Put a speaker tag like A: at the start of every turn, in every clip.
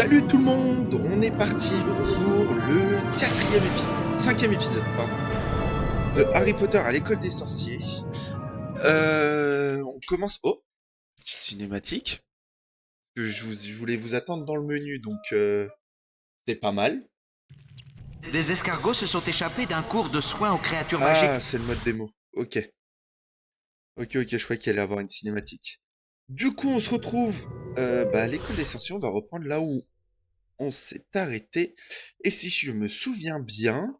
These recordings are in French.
A: Salut tout le monde, on est parti pour le cinquième épisode, pardon, de Harry Potter à l'école des sorciers. On commence... Oh, petite cinématique. Je voulais vous attendre dans le menu, donc c'est pas mal.
B: Des escargots se sont échappés d'un cours de soins aux créatures
A: Ah,
B: magiques.
A: c'est le mode démo. Ok, je croyais qu'il allait avoir une cinématique. Du coup, on se retrouve à l'école des sorciers. On va reprendre là où on s'est arrêté. Et si je me souviens bien...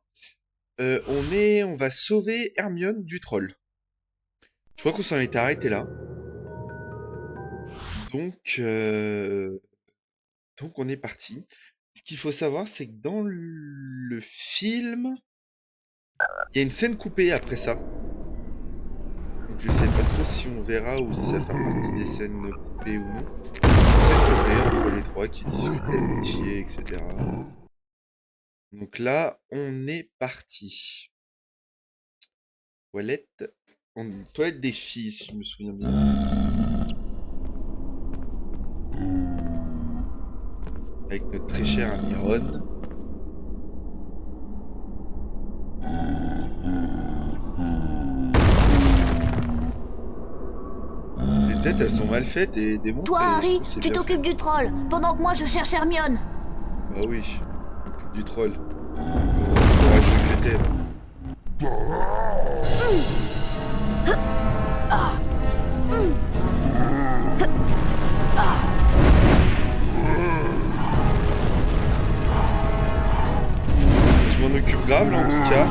A: on va sauver Hermione du troll. Je crois qu'on s'en était arrêté là. Donc, on est parti. Ce qu'il faut savoir, c'est que dans le film, il y a une scène coupée après ça. Donc je sais pas trop si on verra ou si ça fait partie des scènes coupées ou non. Une scène coupée entre les trois qui discutent d'amitié, etc. Donc là, on est parti. Toilette. Toilette des filles, si je me souviens bien. Avec notre très cher ami Ron. Les têtes, elles sont mal faites et des monstres,
C: Toi,
A: et je
C: Harry,
A: trouve c'est
C: tu
A: bien fait.
C: t'occupes du troll, pendant que moi je cherche Hermione.
A: Bah oui, je m'occupe du troll. Courageux que t'es. Je m'en occupe grave, là, en tout cas.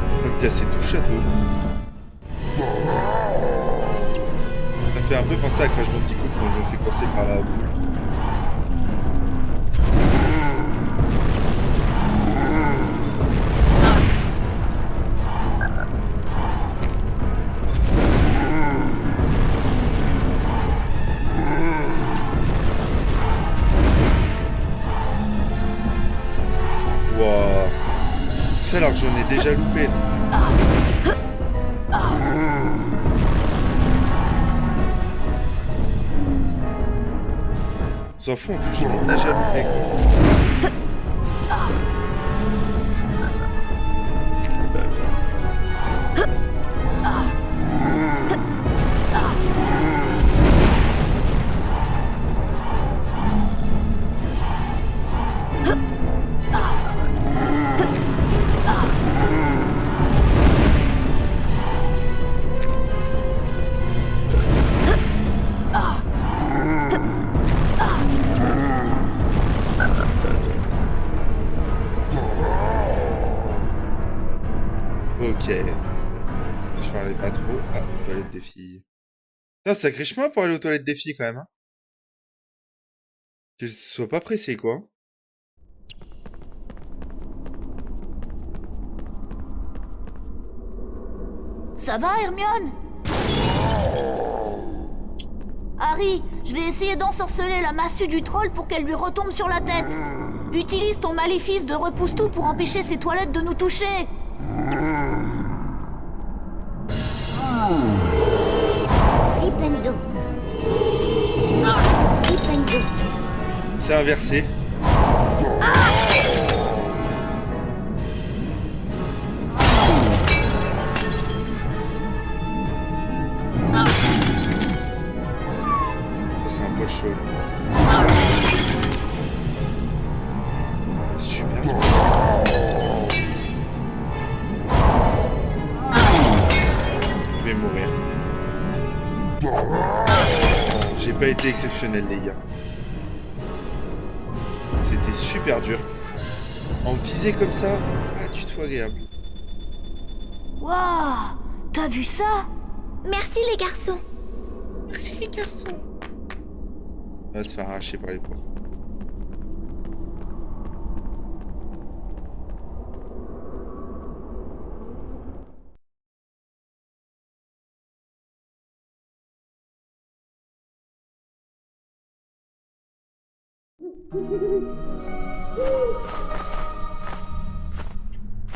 A: En train de casser tout le château. Ça me fait un peu penser à Crash Bandicoot quand je me fais courser par la boule. Wouah. Tout ça alors que j'en ai déjà loupé, donc. On s'en fout, en plus, j'en ai déjà loupé, quoi. Ok. Je parlais pas trop. Ah, toilette des filles. Putain, sacré chemin pour aller aux toilettes des filles, quand même, hein. Que ce soit pas pressé, quoi.
C: Ça va, Hermione? Harry, je vais essayer d'ensorceler la massue du troll pour qu'elle lui retombe sur la tête. Utilise ton maléfice de repousse-tout pour empêcher ces toilettes de nous toucher. Flipendo. Flipendo.
A: C'est inversé. Ça, c'est un peu chaud, là. Super dur. Je vais mourir. J'ai pas été exceptionnel, les gars. C'était super dur. En visée comme ça, pas du tout agréable.
C: Waouh! T'as vu ça?
D: Merci les garçons.
A: Merci les garçons. On va se faire arracher par les profs.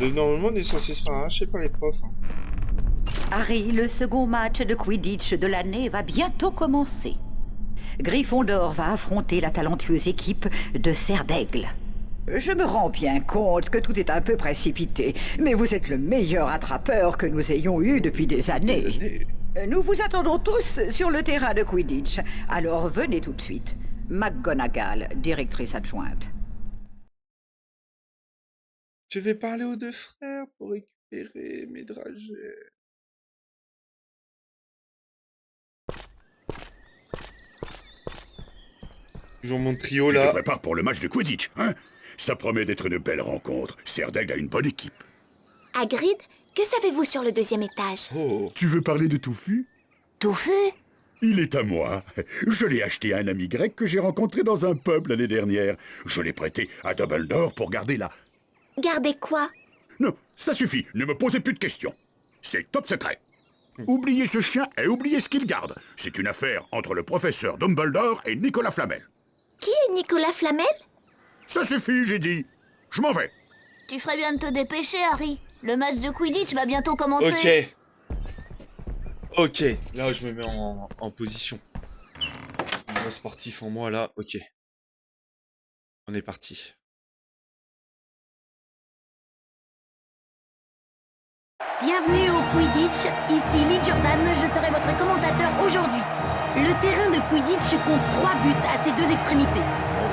A: Normalement, on est censé se faire arracher par les profs. Hein.
E: Harry, le second match de Quidditch de l'année va bientôt commencer. Gryffondor va affronter la talentueuse équipe de Serre d'Aigle. Je me rends bien compte que tout est un peu précipité, mais vous êtes le meilleur attrapeur que nous ayons eu depuis des années. Nous vous attendons tous sur le terrain de Quidditch, alors venez tout de suite. McGonagall, directrice adjointe.
A: Je vais parler aux deux frères pour récupérer mes dragées. Toujours mon trio
F: Tu te
A: là.
F: prépares pour le match de Quidditch, hein? Ça promet d'être une belle rencontre. Serre d'Aigle a une bonne équipe.
D: Hagrid, que savez-vous sur le 2e étage?
A: Oh.
F: Tu veux parler de Touffu?
C: Touffu?
F: Il est à moi. Je l'ai acheté à un ami grec que j'ai rencontré dans un pub l'année dernière. Je l'ai prêté à Dumbledore pour garder la...
D: Gardez quoi?
F: Non, ça suffit. Ne me posez plus de questions. C'est top secret. Oubliez ce chien et oubliez ce qu'il garde. C'est une affaire entre le professeur Dumbledore et Nicolas Flamel.
D: Qui est Nicolas Flamel?
F: Ça suffit, j'ai dit. Je m'en vais.
C: Tu ferais bien de te dépêcher, Harry. Le match de Quidditch va bientôt commencer.
A: Ok. Là, je me mets en position. Le sportif en moi, là. Ok. On est parti.
G: Bienvenue au Quidditch, ici Lee Jordan, je serai votre commentateur aujourd'hui. Le terrain de Quidditch compte 3 buts à ses 2 extrémités.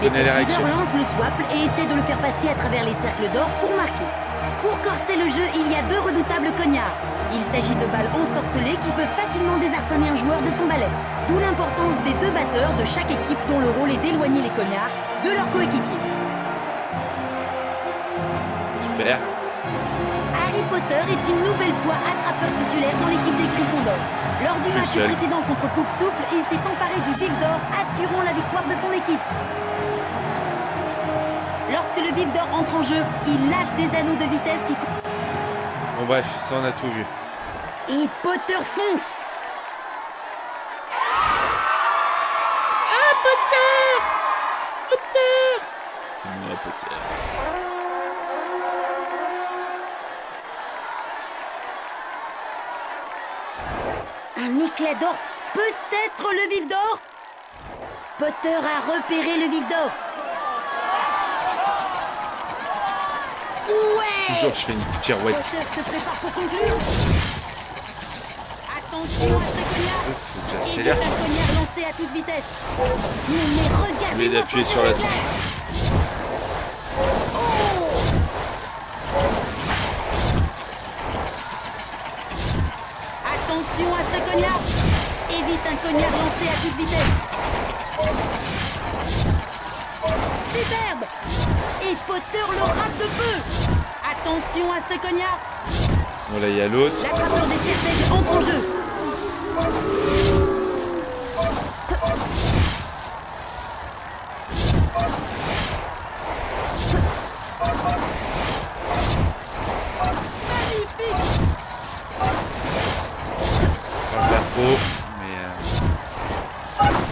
G: Les
A: connaît les règles,
G: poursuiveurs
A: chef.
G: lancent le soifle et essaient de le faire passer à travers les cercles d'or pour marquer. Pour corser le jeu, il y a 2 redoutables cognards. Il s'agit de balles ensorcelées qui peuvent facilement désarçonner un joueur de son balai. D'où l'importance des 2 batteurs de chaque équipe dont le rôle est d'éloigner les cognards de leurs coéquipiers.
A: Super.
G: Harry Potter est une nouvelle fois attrapeur titulaire dans l'équipe des Gryffondors. Lors du
A: Je
G: match
A: sais.
G: précédent contre Poufsouffle, il s'est emparé du vif d'or, assurant la victoire de son équipe. Lorsque le vif d'or entre en jeu, il lâche des anneaux de vitesse qui...
A: Bon bref, ça on a tout vu.
G: Et Potter fonce. Un éclat d'or, peut-être le vif d'or. Potter a repéré le vif d'or. Ouais.
A: Toujours je fais une pirouette.
G: Potter se prépare pour conclure. Attention à ce cognard.
A: Faut que
G: Et
A: j'accélère.
G: un cognard lancé à toute vitesse. Mais
A: Au
G: regardez.
A: lieu d'appuyer sur la touche.
G: Attention à ce cognard. Évite un cognard lancé à toute vitesse. Superbe. Et Potter le rate de feu. Attention à ce cognard.
A: Voilà, il y a l'autre.
G: L'attrapeur des certèges entre en jeu. Magnifique.
A: Pas le faire trop,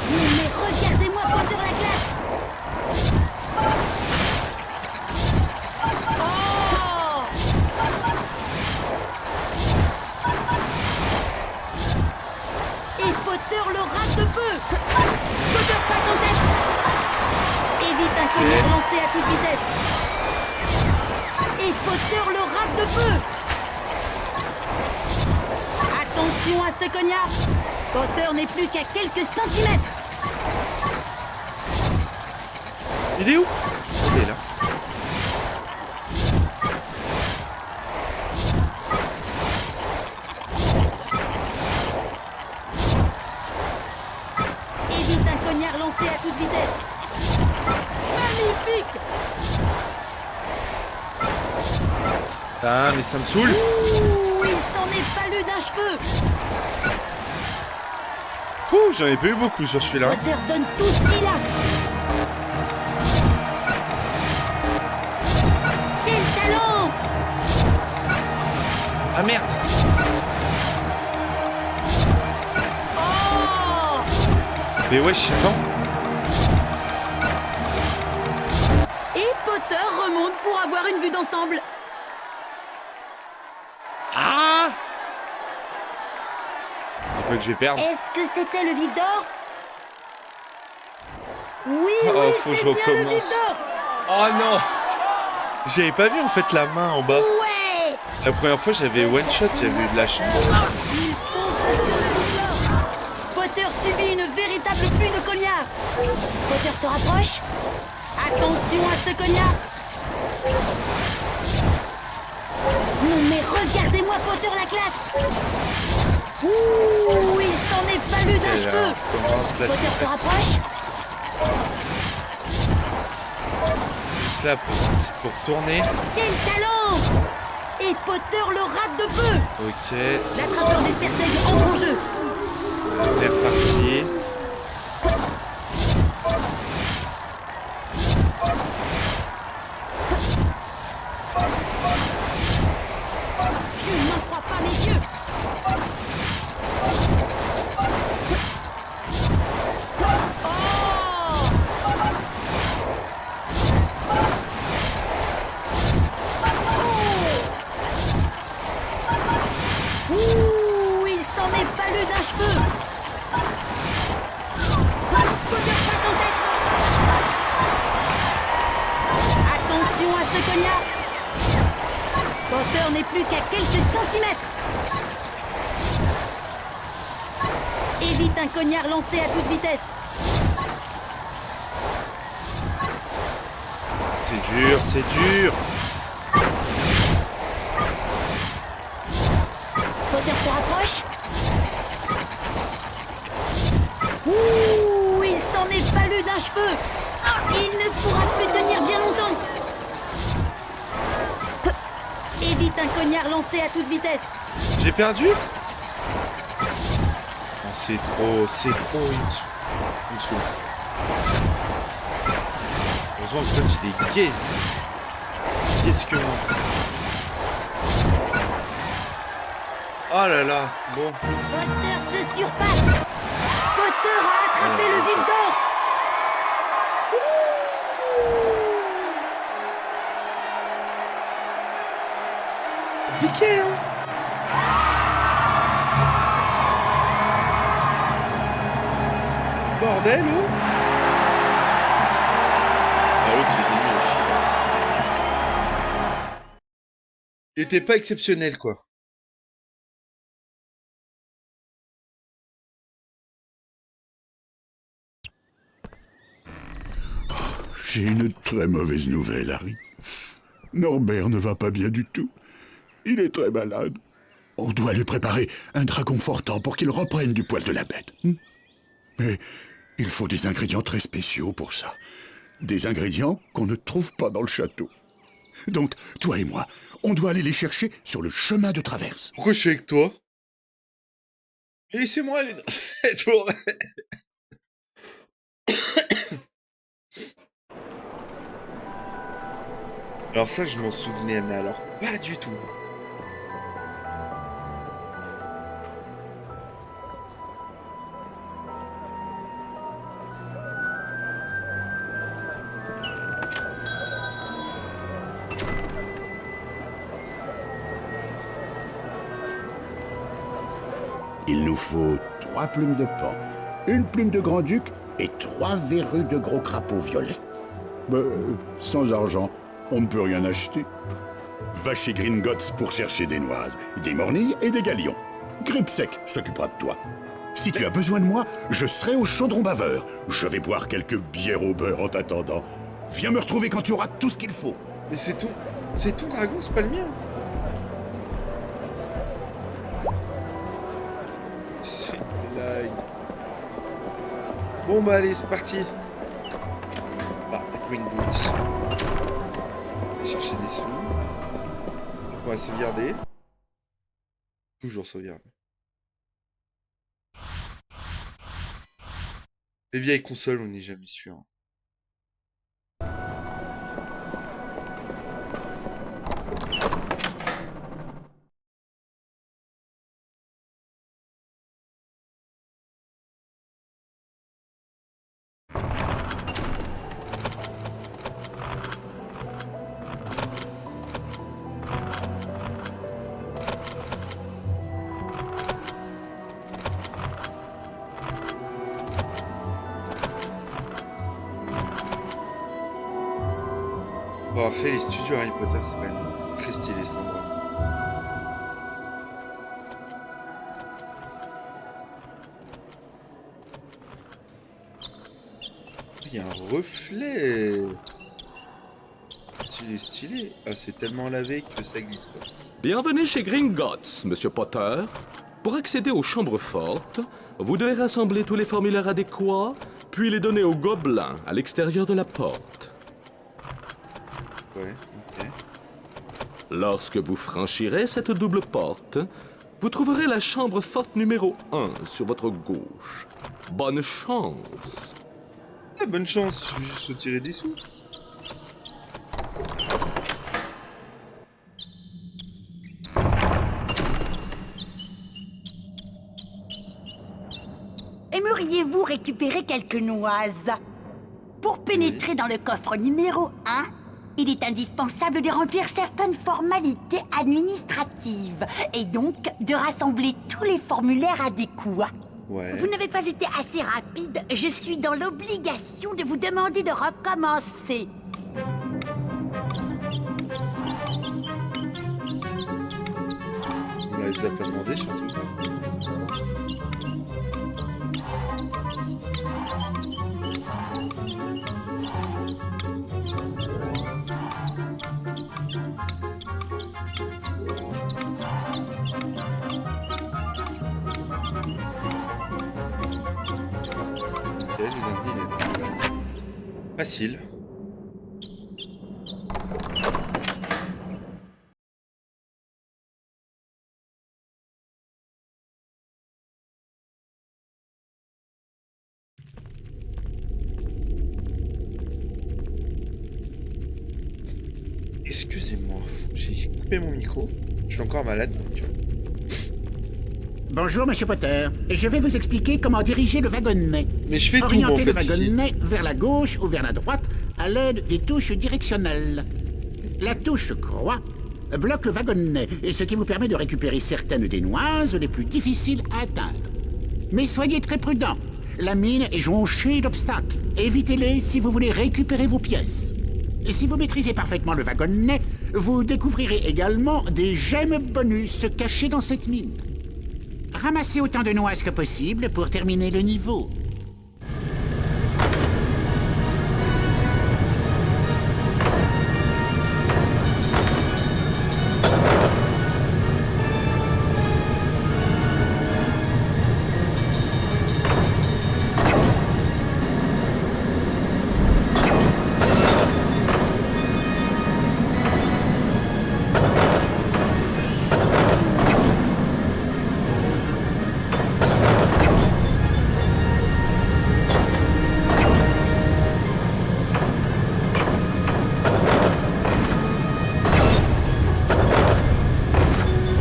G: Mais regardez-moi Potter la glace. Oh. Et Potter le rate de peu. Potter passe en tête. Évite un cognard lancé à toute vitesse. Et Potter le rate de peu. Attention à ce cognard. Potter n'est plus qu'à quelques centimètres.
A: Il est où? Il est là.
G: Évite un cognard lancé à toute vitesse. Magnifique.
A: Ah, mais ça me saoule.
G: Ouh, il s'en est fallu d'un cheveu.
A: Ouh, j'en ai pas eu beaucoup sur celui-là.
G: Potter donne tout ce qu'il a. Quel talent.
A: Ah merde.
G: Oh.
A: Mais wesh, attends.
G: avoir une vue d'ensemble.
A: Ah! Je crois que je vais perdre.
G: Est-ce que c'était le vif d'or? Oui,
A: Oh,
G: oui,
A: faut que
G: c'est
A: je
G: bien le
A: recommence.
G: vif d'or.
A: Oh non! J'avais pas vu en fait la main en bas.
G: Ouais.
A: La première fois j'avais one shot, j'avais eu de la chance.
G: Il fonce sur le vif d'or. Potter subit une véritable pluie de cognards. Potter se rapproche. Attention à ce cognard. Non mais regardez-moi Potter la classe. Ouh, il s'en est fallu d'un
A: Et là,
G: cheveu.
A: on commence la
G: Potter se
A: séquence.
G: rapproche.
A: Juste là pour tourner.
G: Quel talent. Et Potter le rate de peu.
A: Ok,
G: L'attrapeur des certègues entre en jeu.
A: c'est reparti.
G: Je n'en crois pas mes yeux. Ouh, il s'en est fallu d'un cheveu. Potter passe en tête. Attention à ce cognard. Potter n'est plus qu'à quelques centimètres. Évite un cognard lancé à toute vitesse.
A: C'est dur, c'est dur.
G: Potter se rapproche. Ouh, il s'en est fallu d'un cheveu. Il ne pourra plus tenir bien longtemps. Évite un cognard lancé à toute vitesse.
A: J'ai perdu? Oh, c'est trop, il me saoule. Il me saoule. Heureusement que l'autre il est gaze. Qu'est-ce que moi? Oh là là, bon.
G: Potter se surpasse. Potter a attrapé le vif d'or.
A: Piqué, hein? Bordel, oh! Ah, l'autre, c'était nul à chier. Il était pas exceptionnel, quoi.
F: J'ai une très mauvaise nouvelle, Harry. Norbert ne va pas bien du tout. Il est très malade. On doit lui préparer un drap confortant pour qu'il reprenne du poil de la bête. Mais il faut des ingrédients très spéciaux pour ça. Des ingrédients qu'on ne trouve pas dans le château. Donc, toi et moi, on doit aller les chercher sur le chemin de traverse.
A: Pourquoi je suis avec toi? Laissez-moi aller dans cette forêt. Alors ça, je m'en souvenais, mais alors pas du tout.
F: Il nous faut 3 plumes de paon, une plume de grand-duc et 3 verrues de gros crapaud violet. Sans argent, on ne peut rien acheter. Va chez Gringotts pour chercher des noises, des mornilles et des galions. Gripsec s'occupera de toi. Si tu as besoin de moi, je serai au chaudron baveur. Je vais boire quelques bières au beurre en t'attendant. Viens me retrouver quand tu auras tout ce qu'il faut.
A: Mais c'est ton dragon, c'est pas le mien. C'est une blague. Bon bah allez, c'est parti. Bah, Gringotts. On va chercher des sous. On va sauvegarder. Toujours sauvegarder. Les vieilles consoles, on n'est jamais sûr. avoir fait les studios Harry Potter, c'est quand même très stylé cet endroit. Il y a un reflet. Stylé, stylé. Ah, c'est tellement lavé que ça glisse, quoi.
H: Bienvenue chez Gringotts, Monsieur Potter. Pour accéder aux chambres fortes, vous devez rassembler tous les formulaires adéquats, puis les donner aux gobelins à l'extérieur de la porte.
A: Ouais, ok.
H: Lorsque vous franchirez cette double porte, vous trouverez la chambre forte numéro 1 sur votre gauche. Bonne chance.
A: Ah, bonne chance, je vais juste retirer des sous.
G: Aimeriez-vous récupérer quelques noises? Pour pénétrer dans le coffre numéro 1, il est indispensable de remplir certaines formalités administratives et donc de rassembler tous les formulaires adéquats.
A: Ouais.
G: Vous n'avez pas été assez rapide, je suis dans l'obligation de vous demander de recommencer.
A: On les a pas demandé surtout. Ok, le dernier, il est là. Facile. Excusez-moi, j'ai coupé mon micro. Je suis encore malade, donc...
F: Bonjour, Monsieur Potter. Je vais vous expliquer comment diriger le wagonnet.
A: Mais je fais tout, en
F: Orientez le
A: fait, ici.
F: wagonnet vers la gauche ou vers la droite à l'aide des touches directionnelles. La touche croix bloque le wagonnet, ce qui vous permet de récupérer certaines des noises les plus difficiles à atteindre. Mais soyez très prudent. La mine est jonchée d'obstacles. Évitez-les si vous voulez récupérer vos pièces. Si vous maîtrisez parfaitement le wagonnet, vous découvrirez également des gemmes bonus cachées dans cette mine. Ramassez autant de noises que possible pour terminer le niveau.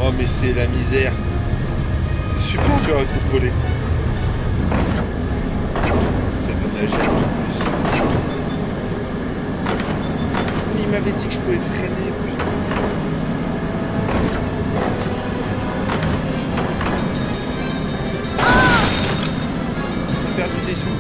A: Oh, mais c'est la misère. C'est super dur à contrôler. Ça donne la gêne en plus. Mais il m'avait dit que je pouvais freiner. Putain. J'ai perdu des sous.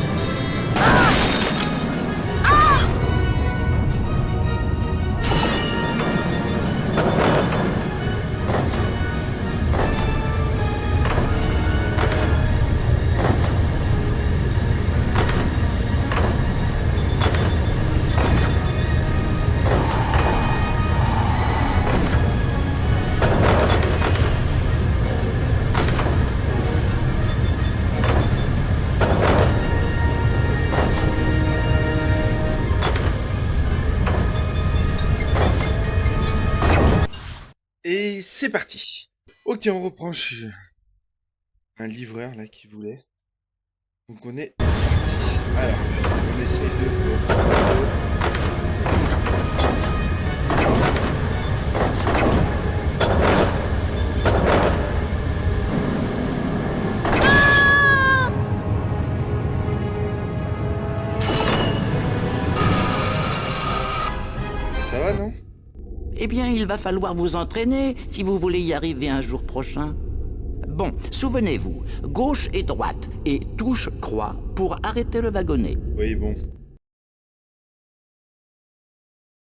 A: Et c'est parti. Ok, on reprend. Je suis un livreur là qui voulait. Donc on est parti. Alors, on essaye de... Ça va, non?
I: Eh bien, il va falloir vous entraîner si vous voulez y arriver un jour prochain. Bon, souvenez-vous, gauche et droite, et touche croix pour arrêter le wagonnet.
A: Oui, bon.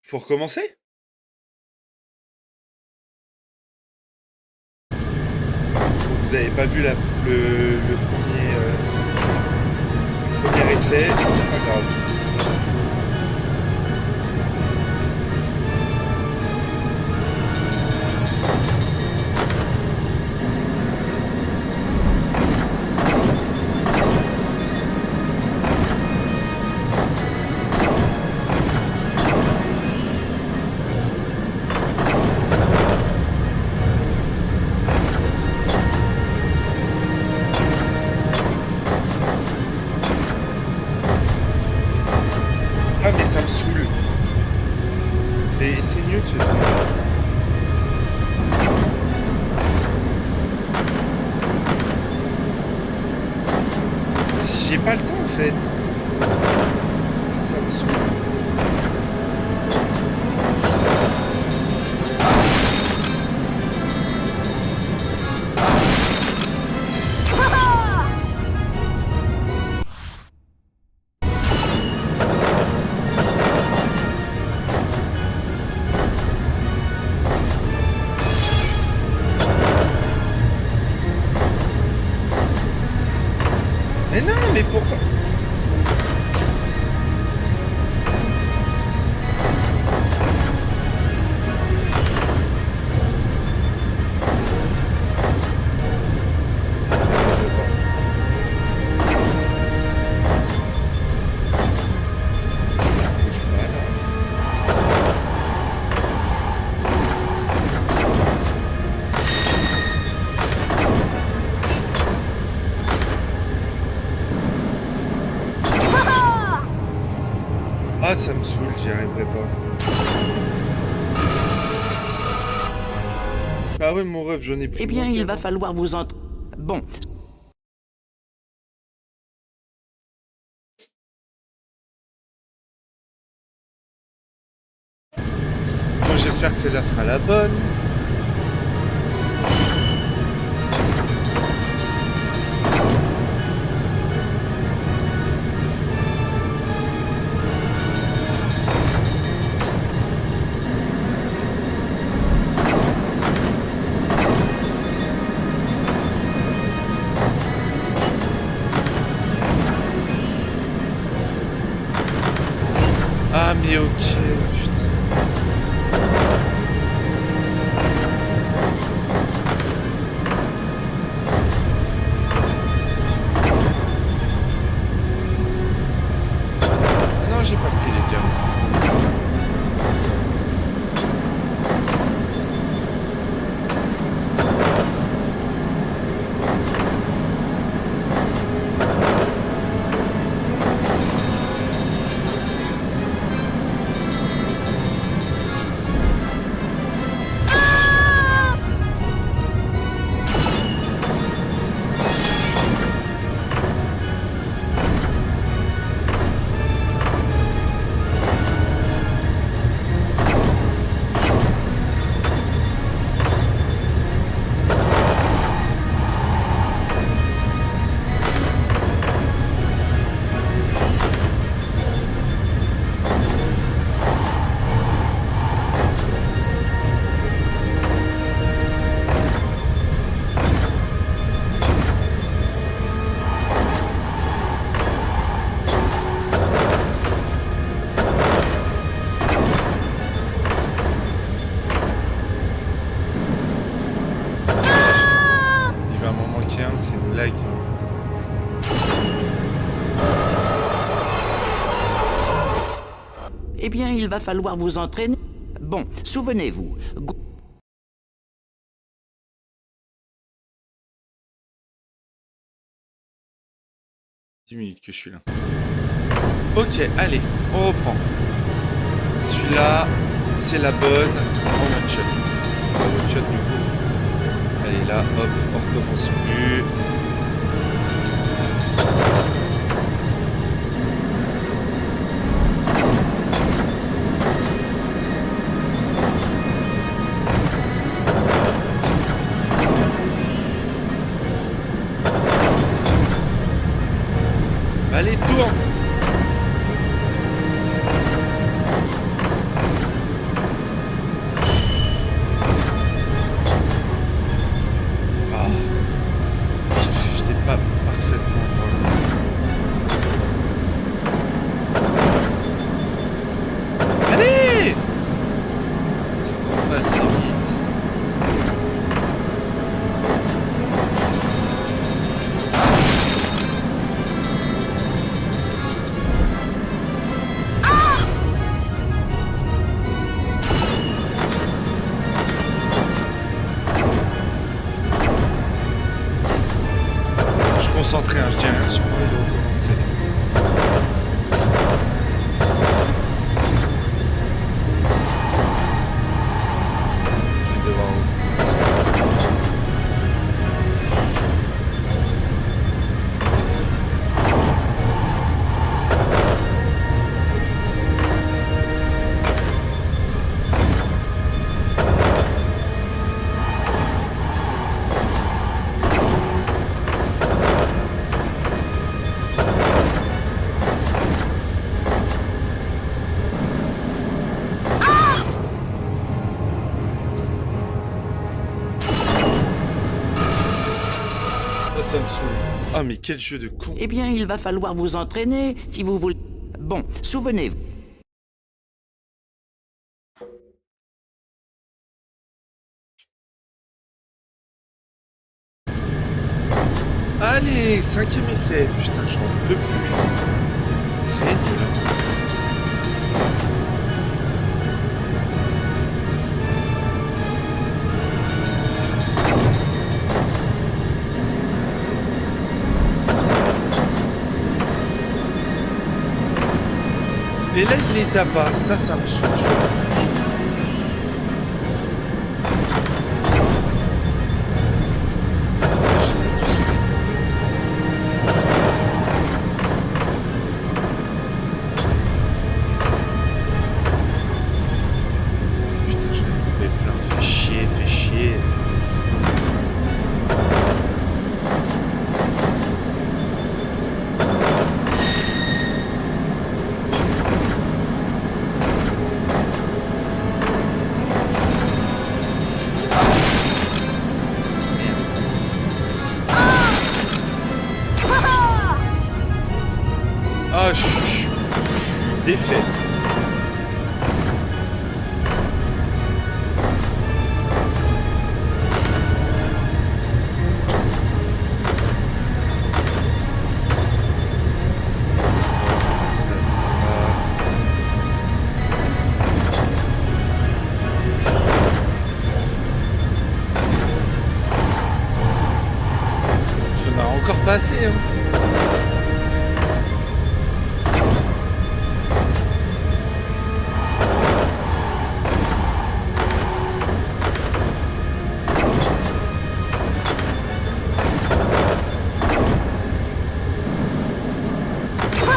A: Faut recommencer? Vous avez pas vu le premier essai, c'est pas grave. Ah mais ça me saoule. C'est nul ce truc. J'ai pas le temps en fait. Ah, ça me saoule. Mais non, mais pourquoi? Bouge pas, là. Ah, ça me saoule, j'y arriverai pas. Ah ouais, mon rêve, j'en ai plus.
I: Eh bien, il va falloir vous en... Bon,
A: Moi, j'espère que celle-là sera la bonne. Ah, mais ok, putain. Non, j'ai pas pris les diamants. Il va m'en manquer un, c'est une blague.
I: eh bien, il va falloir vous entraîner. Bon, souvenez-vous,
A: 10 minutes que je suis là. Ok, allez, on reprend. Celui-là, c'est la bonne en one shot. En one shot du coup. Allez là, hop, on recommence plus. Allez, tourne. concentré, hein, je dis rien, j'ai pas envie de recommencer. Je vais devoir recommencer. Ça me saoule. Ah mais quel jeu de con.
I: Eh bien, il va falloir vous entraîner si vous voulez... Bon, souvenez-vous.
A: Allez, 5e essai. Putain, j'en peux plus. C'est nul. Et là, il les a pas. Ça me saoule, tu vois. Je les ai tous fait. Putain, j'en ai coupé plein. Fais chier, fais chier. Ah, je suis défaite. Je n'en ai encore pas assez, hein.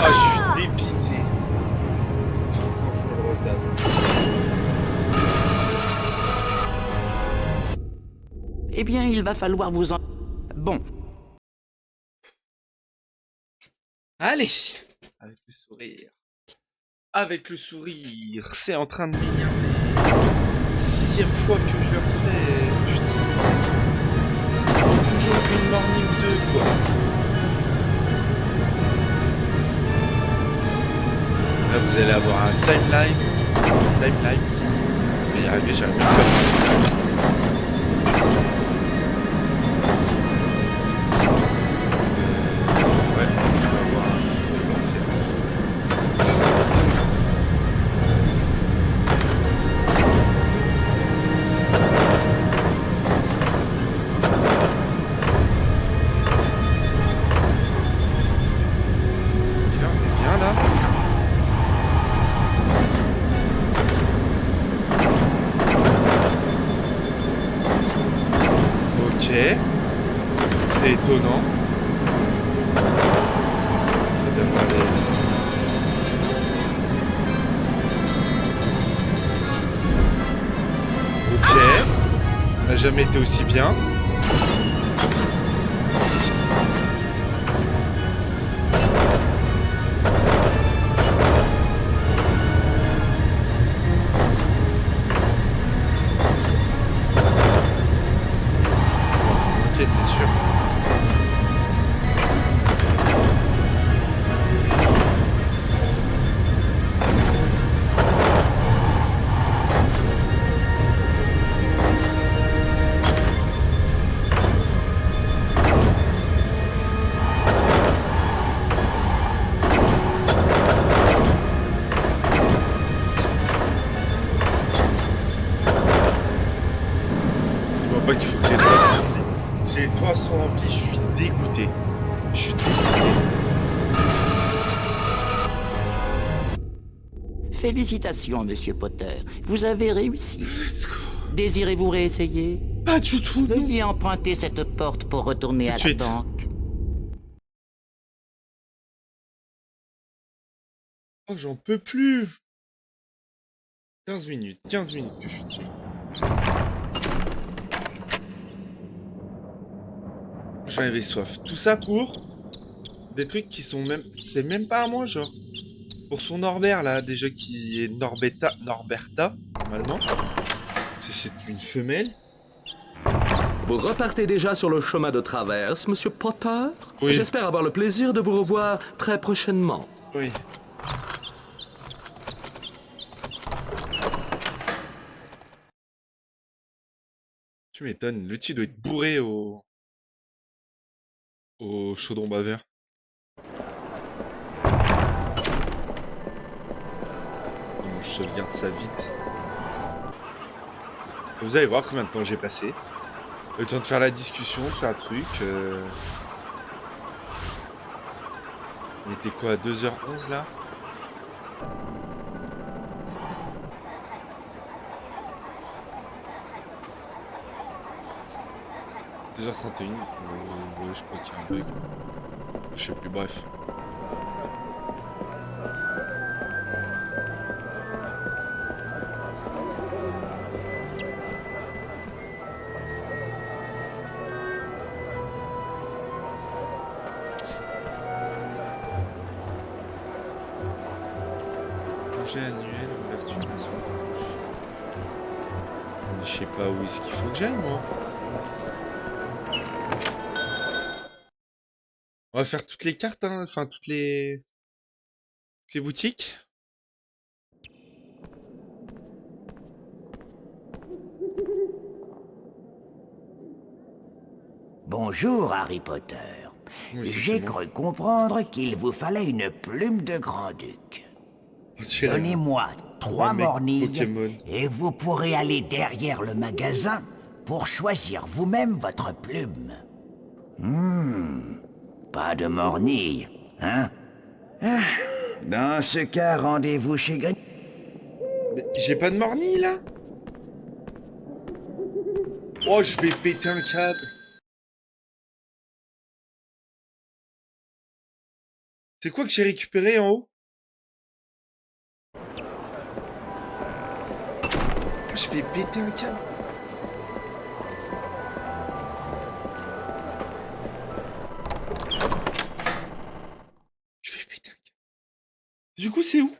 A: Ah, je suis dépité. Franchement, je me le retape.
I: Eh bien, il va falloir vous en... Bon,
A: Allez, avec le sourire. Avec le sourire, c'est en train de m'énerver. 6e fois que je le refais, putain. Toujours une morning 2, quoi. Là, vous allez avoir un timelapse. Je vais y arriver, j'arrive pas. Ouais, je vais avoir un petit peu d'enfer. Tiens, on est bien là. Ok, c'est étonnant. Ça devrait aller. Ok, on n'a jamais été aussi bien. Ok, c'est sûr. Je suis trop content.
I: Félicitations, Monsieur Potter. Vous avez réussi.
A: Let's go.
I: Désirez-vous réessayer?
A: Pas du tout, non.
I: Veuillez emprunter cette porte pour retourner à
A: Tout de
I: la
A: suite.
I: banque.
A: Oh, j'en peux plus. 15 minutes que je suis dessus. J'en avais soif. Tout ça pour des trucs qui sont même... C'est même pas à moi, genre. Pour son Norbert, là, déjà qui est Norberta, normalement. Parce que c'est une femelle.
H: Vous repartez déjà sur le chemin de traverse, Monsieur Potter?
A: Oui.
H: J'espère avoir le plaisir de vous revoir très prochainement.
A: Oui. Tu m'étonnes, le petit doit être bourré au chaudron baveur. Bon, je sauvegarde ça vite. Vous allez voir combien de temps j'ai passé. Le temps de faire la discussion, de faire un truc. Il était quoi, à 2h11 là? « 2h31, ouais, je crois qu'il y a un bug. Je sais plus, bref. Projet annuel, ouverture de la semaine prochaine. Je sais pas où est-ce qu'il faut que j'aille, moi. On va faire toutes les cartes, hein, enfin toutes les boutiques.
J: Bonjour, Harry Potter.
A: Oui, c'est
J: J'ai
A: bon.
J: cru comprendre qu'il vous fallait une plume de grand-duc.
A: On dirait
J: Donnez-moi 3
A: un mec
J: mornilles
A: Pokémon.
J: et vous pourrez aller derrière le magasin pour choisir vous-même votre plume. Pas de mornille, hein? Ah, dans ce cas, rendez-vous chez Grin...
A: Mais j'ai pas de mornille là. Oh, je vais péter un câble. C'est quoi que j'ai récupéré en haut? Oh, je vais péter un câble. Je vais péter un câble. Du coup, c'est où?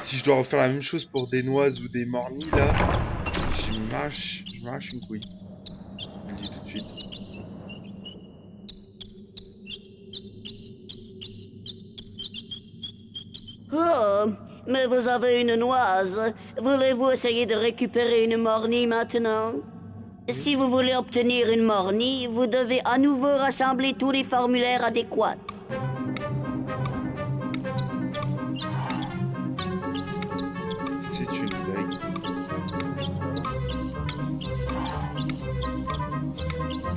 A: Si je dois refaire la même chose pour des noises ou des mornilles, là, je m'arrache une couille. Je le dis tout de suite.
G: Oh, mais vous avez une noise. Voulez-vous essayer de récupérer une mornille maintenant? Si vous voulez obtenir une mornille, vous devez à nouveau rassembler tous les formulaires adéquats.
A: C'est une blague.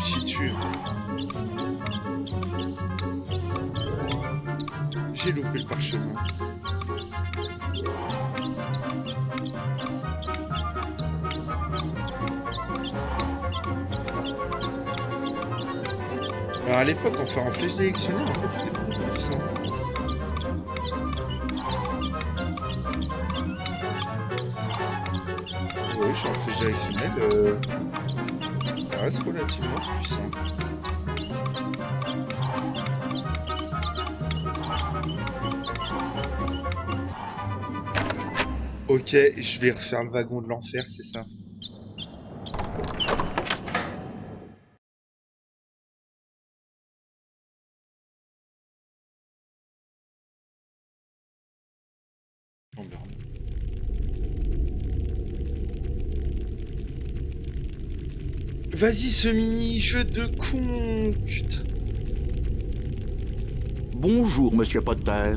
A: J'y tue. J'ai loupé le parchemin. Alors à l'époque, enfin en flèche directionnelle, en fait, c'était beaucoup plus simple. Ouais, je suis en flèche directionnelle. Ça reste relativement plus simple. Ok, je vais refaire le wagon de l'enfer, c'est ça. Oh merde. Vas-y, ce mini-jeu de con, putain.
I: Bonjour, Monsieur Potter.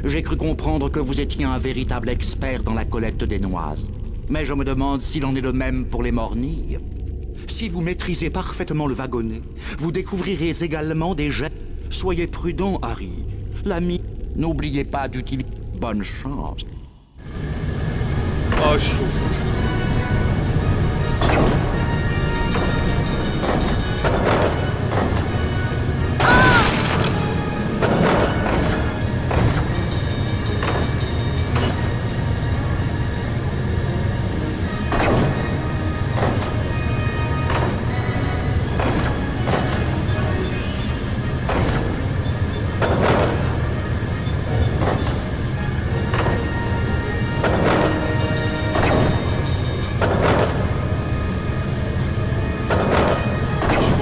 I: J'ai cru comprendre que vous étiez un véritable expert dans la collecte des noises. Mais je me demande s'il en est de même pour les mornilles. Si vous maîtrisez parfaitement le wagonnet, vous découvrirez également des jets. Soyez prudent, Harry. L'ami, n'oubliez pas d'utiliser... Bonne chance.
A: Oh, je suis au fond, je suis trop...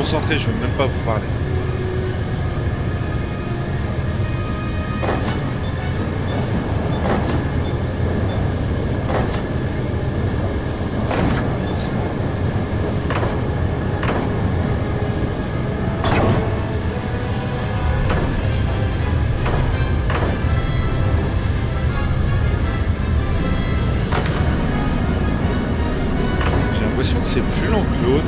A: concentré, je veux même pas vous parler. J'ai l'impression que c'est plus lent que l'autre.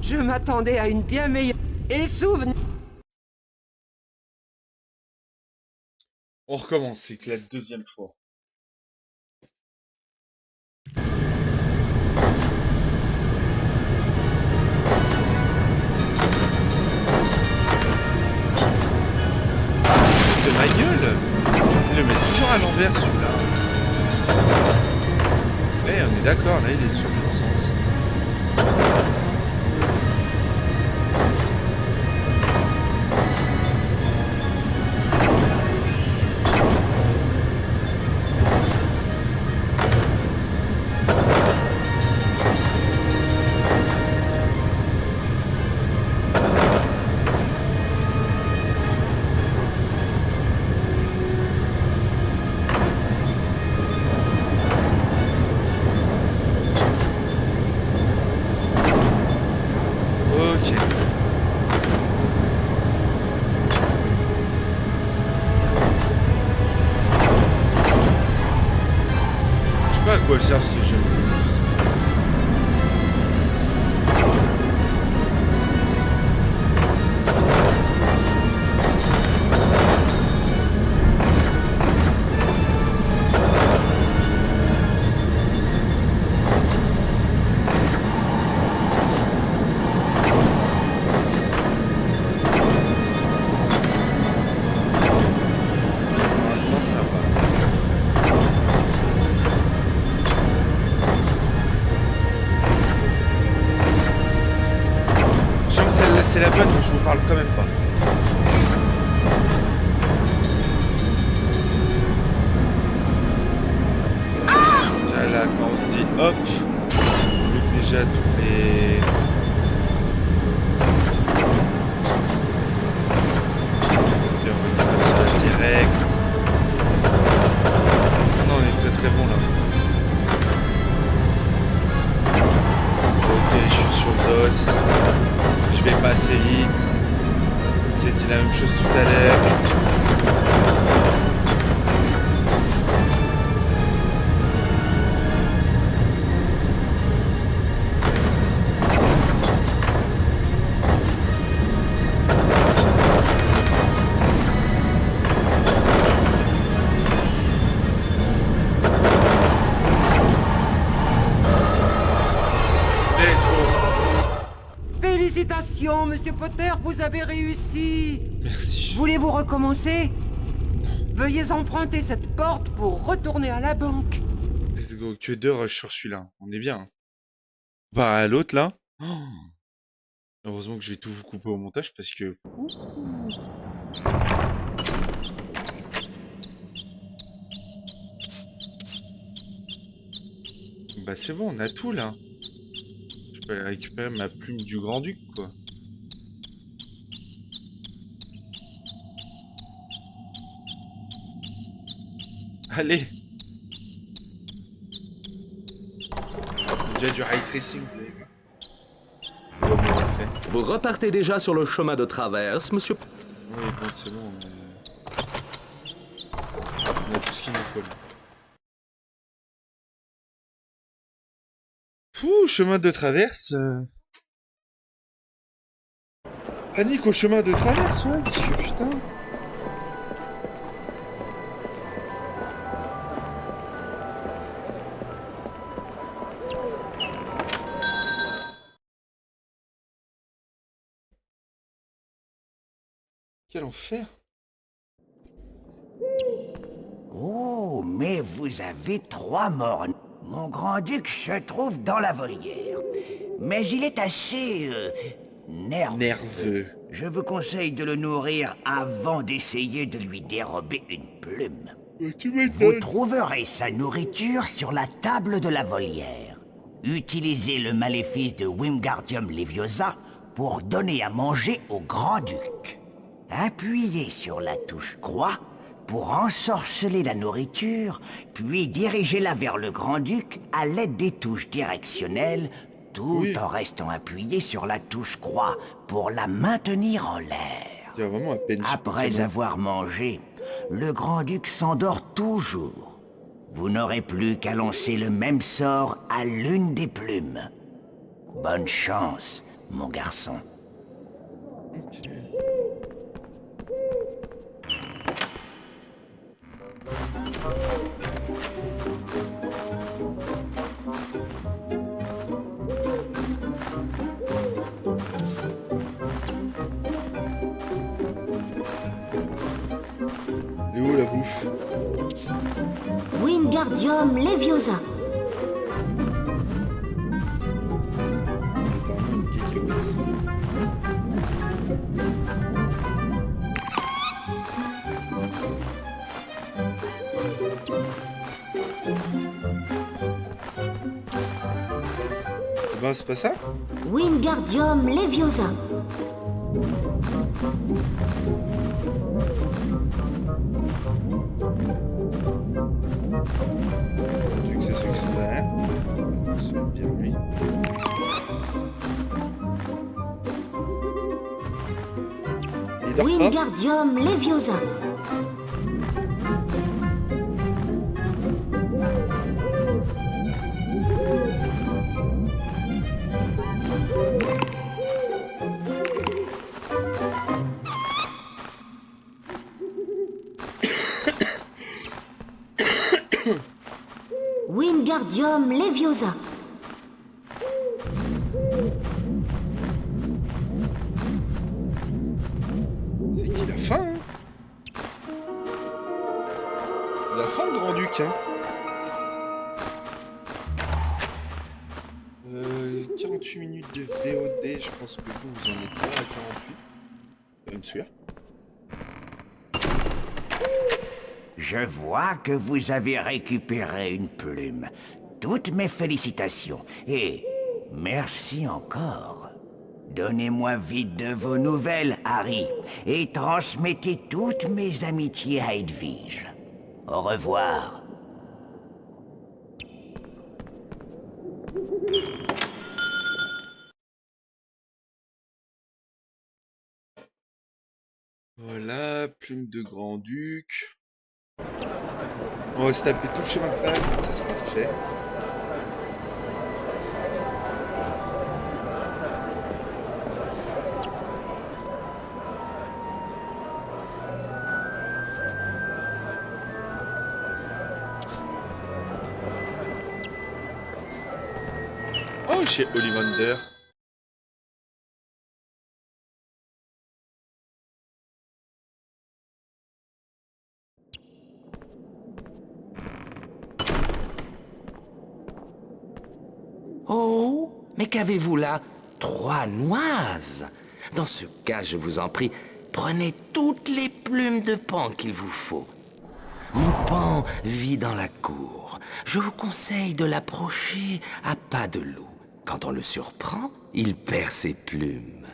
K: Je m'attendais à une bien meilleure... Et souvenez...
A: On recommence, c'est que la deuxième fois. De ma gueule, ils le mettent toujours à l'envers celui-là. Ouais, on est d'accord, là il est sur le bon sens. Quoi servent ces jeux? C'est la bonne, mais je vous parle quand même pas. Là, quand on se dit hop, on met déjà tous les... Et on va partir direct. très bon là. Ok, je suis sur le dos. Je vais pas assez vite. On s'est dit la même chose tout à l'heure.
K: Félicitations, Monsieur Potter, vous avez réussi.
A: Merci.
K: Voulez-vous recommencer? Veuillez emprunter cette porte pour retourner à la banque.
A: Let's go. Que 2 rushs sur celui-là. On est bien. Bah, à l'autre là. Oh. Heureusement que je vais tout vous couper au montage parce que. Bah, c'est bon, on a tout là. Je peux aller récupérer ma plume du Grand-Duc, quoi. Allez. Déjà du ray tracing.
H: Vous repartez déjà sur le chemin de traverse, monsieur...
A: Oui, bon, c'est bon. On a tout ce qu'il nous faut là. Fou, chemin de traverse. Panique au chemin de traverse, ouais, parce que putain. Quel enfer.
J: Oh, mais vous avez 3 morts. Mon grand-duc se trouve dans la volière. Mais il est assez... nerveux. Je vous conseille de le nourrir avant d'essayer de lui dérober une plume. Vous trouverez sa nourriture sur la table de la volière. Utilisez le maléfice de Wingardium Leviosa pour donner à manger au grand-duc. Appuyez sur la touche croix pour ensorceler la nourriture, puis dirigez-la vers le grand-duc à l'aide des touches directionnelles, tout en restant appuyé sur la touche croix pour la maintenir en l'air. Après avoir mangé, le grand-duc s'endort toujours. Vous n'aurez plus qu'à lancer le même sort à l'une des plumes. Bonne chance, mon garçon.
A: Ok. Et où la bouffe?
C: Wingardium Leviosa.
A: Ben, c'est pas ça?
C: Wingardium Leviosa.
A: Vu que c'est ceux qui sont derrière. C'est bien lui. Il dort pas.
C: Wingardium Leviosa. Wingardium Leviosa.
A: C'est qu'il a faim, hein? Il a faim, le Grand-Duc, hein? 48 minutes de VOD, je pense que vous en êtes pas à 48. Même sûr.
J: Je vois que vous avez récupéré une plume. Toutes mes félicitations. Et merci encore. Donnez-moi vite de vos nouvelles, Harry, et transmettez toutes mes amitiés à Edwige. Au revoir.
A: Voilà, plume de grand-duc. On va se taper tout le chemin de traverse, comme ça sera fait. Oh, chez Ollivander.
L: Oh, mais qu'avez-vous là? 3 noises. Dans ce cas, je vous en prie, prenez toutes les plumes de pan qu'il vous faut. Mon pan vit dans la cour. Je vous conseille de l'approcher à pas de loup. Quand on le surprend, il perd ses plumes.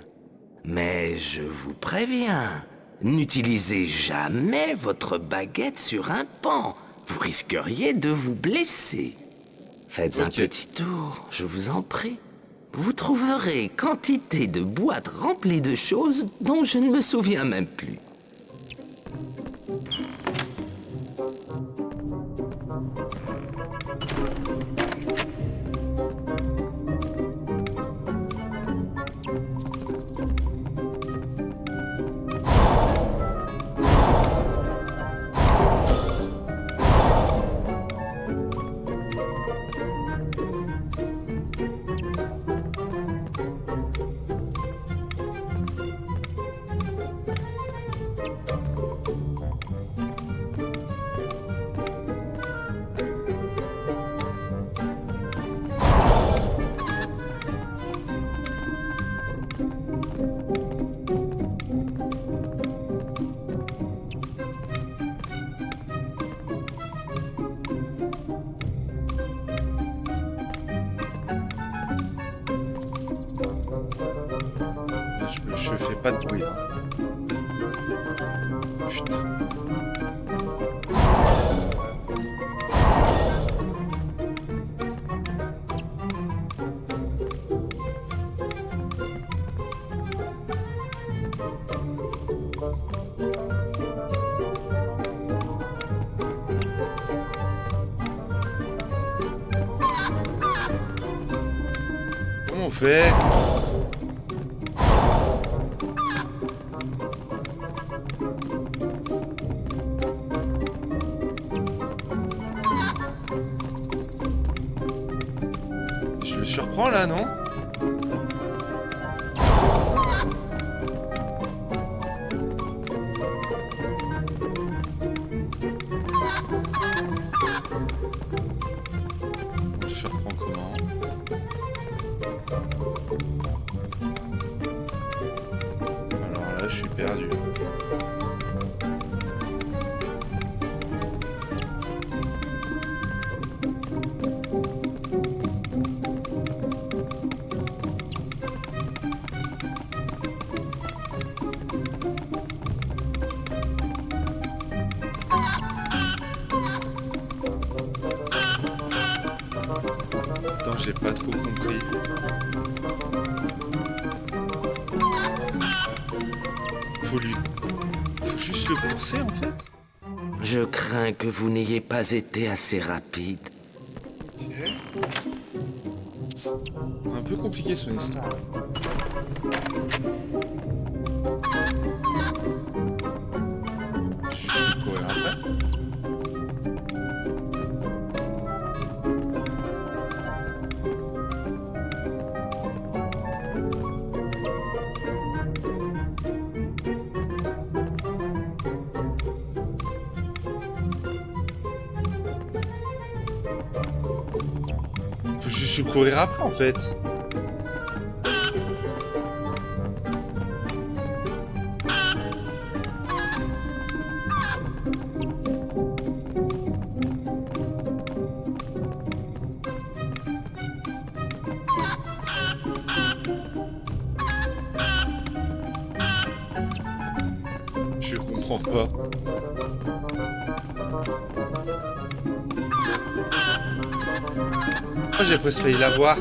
L: Mais je vous préviens, n'utilisez jamais votre baguette sur un pan. Vous risqueriez de vous blesser. Faites un petit tour, je vous en prie. Vous trouverez quantité de boîtes remplies de choses dont je ne me souviens même plus. Je fais pas de bruit. Putain. Comment on fait ? Je le surprends là, non ? Je surprends comment ? Alors là, je suis perdu. Attends, j'ai pas trop compris. Faut juste le courser en fait. Je crains que vous n'ayez pas été assez rapide.
A: Ok. Un peu compliqué son histoire. Je vais courir après. Faut juste courir après en fait. Je comprends pas. Oh, j'ai presque failli l'avoir.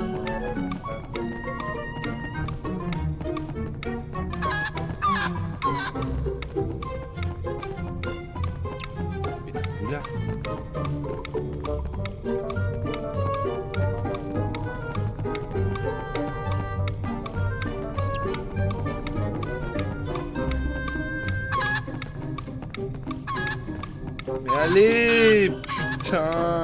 A: Allez, putain.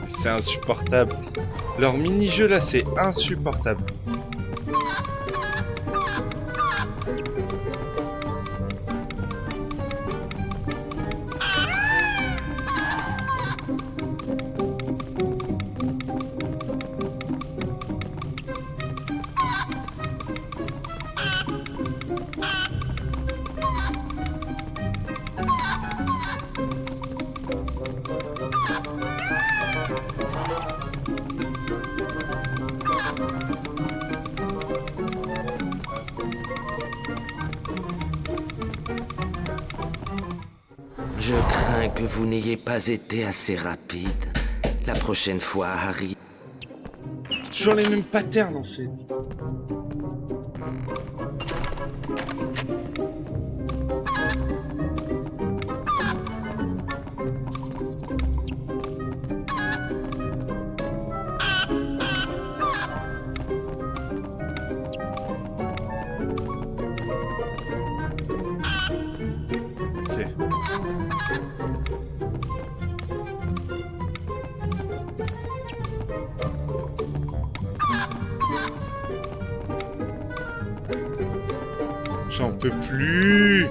A: C'est insupportable. Leur mini-jeu là, c'est insupportable.
L: Je crains que vous n'ayez pas été assez rapide. La prochaine fois, Harry...
A: C'est toujours les mêmes patterns en fait. J'en peux plus.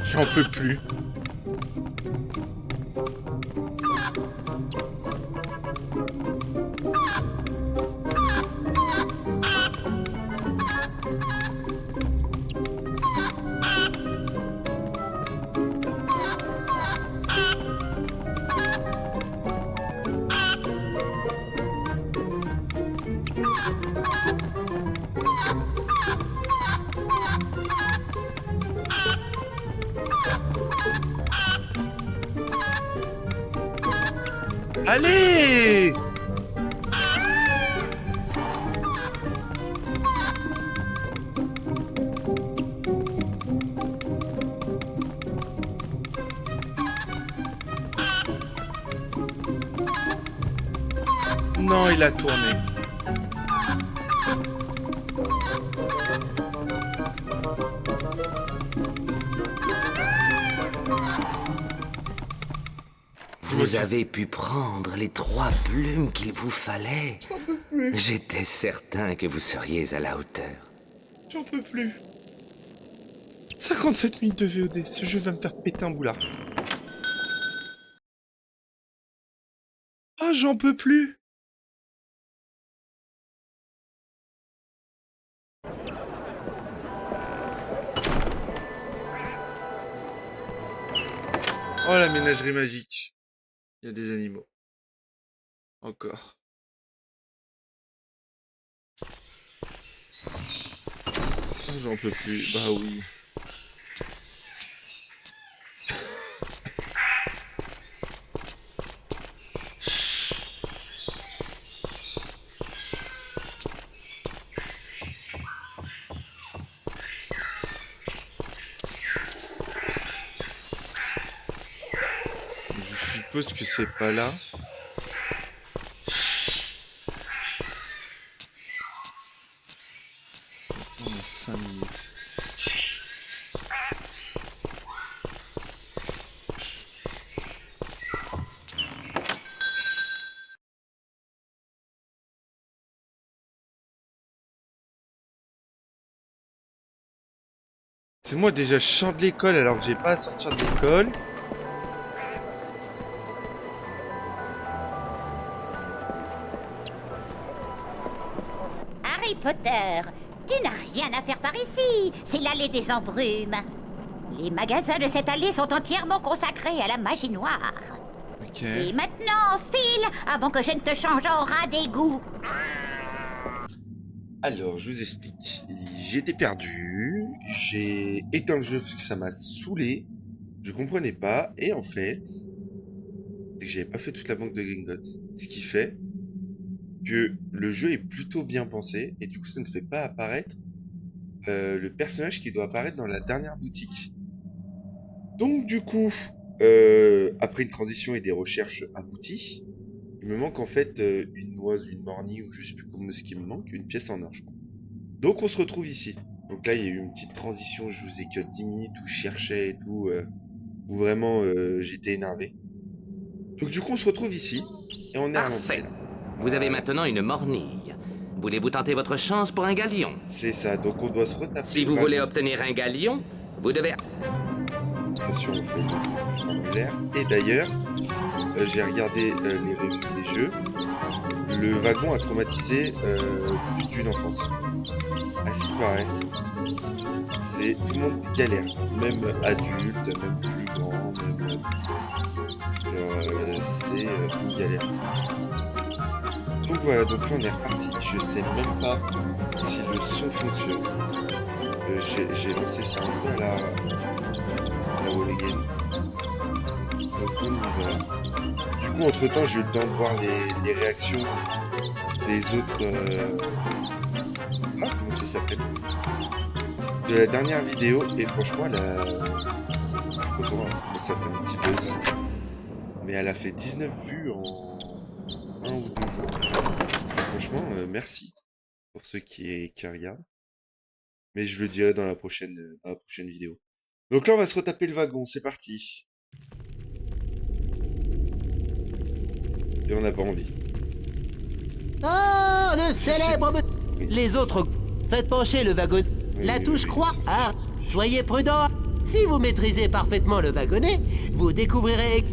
A: J'en peux plus. Allez! Non, il a tourné.
L: Vous avez pu prendre les 3 plumes qu'il vous fallait.
A: J'en peux plus.
L: J'étais certain que vous seriez à la hauteur.
A: J'en peux plus. 57 minutes de VOD, ce jeu va me faire péter un boulard. Ah, j'en peux plus. Oh, la ménagerie magique. Il y a des animaux. Encore. Oh, j'en peux plus. Bah oui. Je suppose que c'est pas là. Attends, 5 minutes. C'est moi déjà, je sors de l'école alors que j'ai pas à sortir de l'école.
E: Harry Potter, tu n'as rien à faire par ici. C'est l'allée des embrumes. Les magasins de cette allée sont entièrement consacrés à la magie noire.
A: Ok.
E: Et maintenant, file, avant que je ne te change en rat d'égout.
A: Alors, je vous explique. J'étais perdu, j'ai éteint le jeu parce que ça m'a saoulé. Je comprenais pas, et en fait, c'est que j'avais pas fait toute la banque de Gringotts. Ce qui fait que le jeu est plutôt bien pensé, et du coup, ça ne fait pas apparaître le personnage qui doit apparaître dans la dernière boutique. Donc, du coup, après une transition et des recherches abouties, il me manque en fait une noise, une mornie, ou je sais plus comment ce qui me manque, une pièce en or, je crois. Donc on se retrouve ici. Donc là, il y a eu une petite transition, je vous ai que 10 minutes où je cherchais et tout, où vraiment j'étais énervé. Donc du coup, on se retrouve ici, et on est relancé.
L: Parfait. Vous avez maintenant une mornille. Voulez-vous tenter votre chance pour un galion?
A: C'est ça, donc on doit se retaper.
L: Si vous voulez obtenir un galion, vous devez...
A: Bien sûr, on fait le formulaire. Et d'ailleurs, j'ai regardé les reviews des jeux. Le wagon a traumatisé plus d'une enfance. À ce qui paraît, c'est tout le monde galère, même adulte, même plus grand, même c'est une galère. Donc voilà, donc là on est reparti. Je sais même pas si le son fonctionne. J'ai lancé ça un peu à la wall again. Donc on y va. Du coup, entre temps, j'ai eu le temps de voir les réactions des autres. Ah, comment ça s'appelle? De la dernière vidéo, et franchement, elle a. Je sais pas comment ça fait un petit buzz. Mais elle a fait 19 vues en 1 ou 2 jours. Franchement, merci pour ceux qui regardent. Mais je le dirai dans la prochaine vidéo. Donc là, on va se retaper le wagon, c'est parti. Et on n'a pas envie.
M: Oh, le célèbre... Oui. Les autres... Faites pencher le wagon... Oui, la touche croix. Ah, soyez prudent. Si vous maîtrisez parfaitement le wagonnet, vous découvrirez...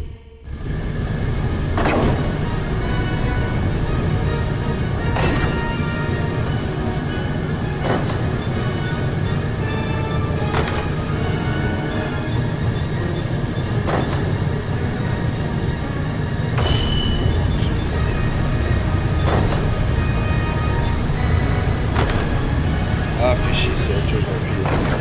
A: Ah, fais chier, c'est autre chose, j'aurais pu les faire.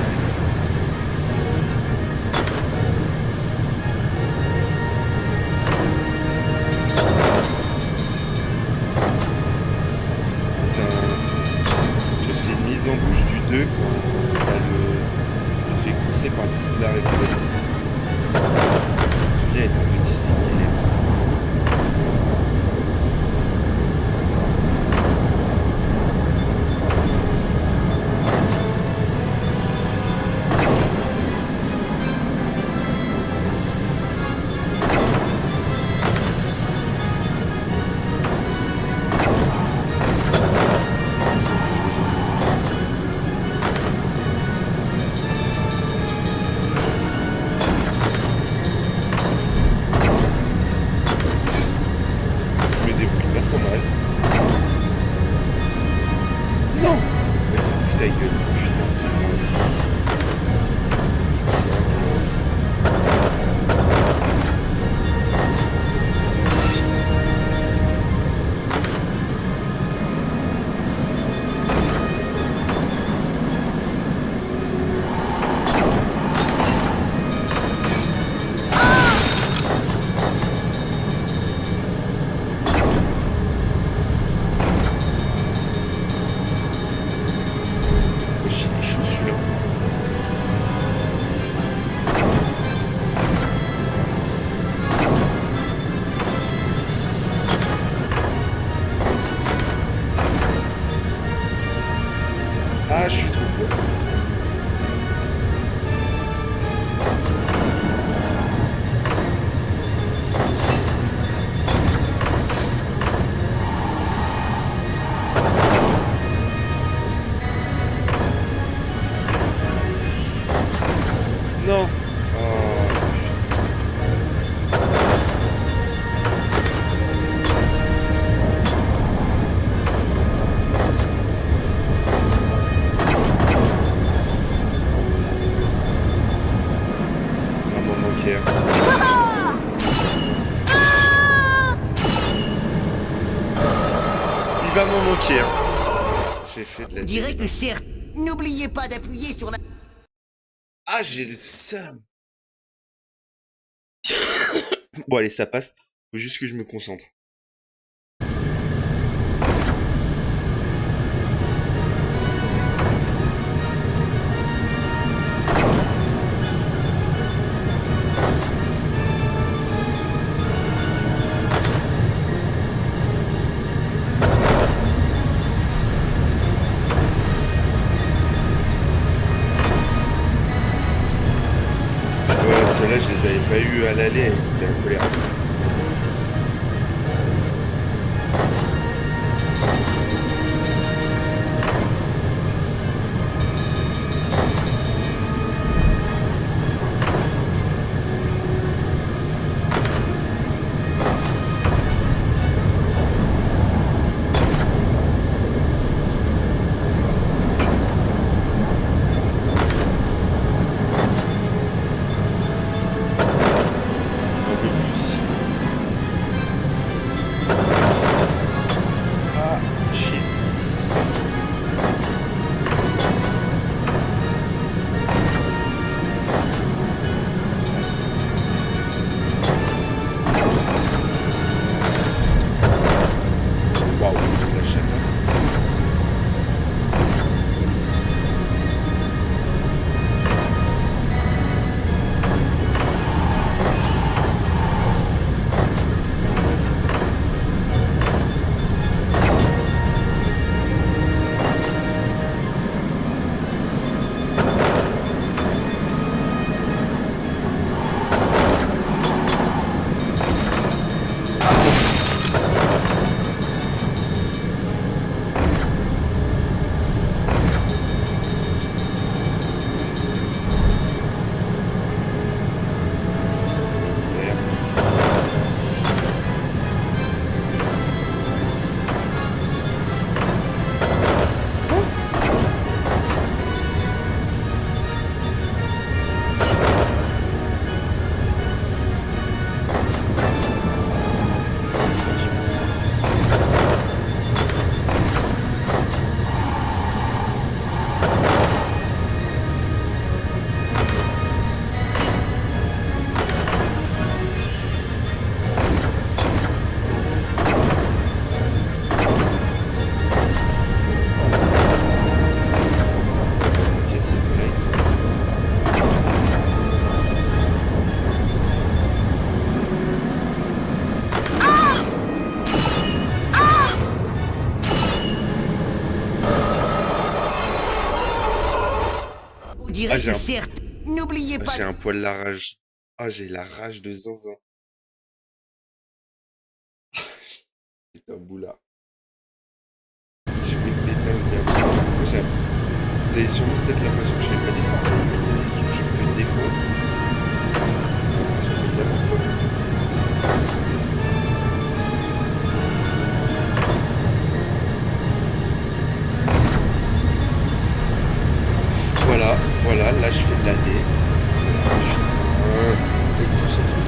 A: Il va m'en manquer, hein. J'ai fait de la...
M: On dirait que c'est... N'oubliez pas d'appuyer sur la...
A: Ah, j'ai le seum. Bon, allez, ça passe. Faut juste que je me concentre. Voilà, ceux-là, je les avais pas eu à l'aller, c'était intolérable.
M: dirait que certes, n'oubliez pas...
A: J'ai un poil la rage. Ah, j'ai la rage de zinzin. C'est un boulard. Je vais péter un câble. Vous avez sûrement peut-être l'impression que je fais pas d'efforts. Je fais des défauts. Sur mes avant-postes. Voilà, voilà, là je fais de la D. Et tout ce truc.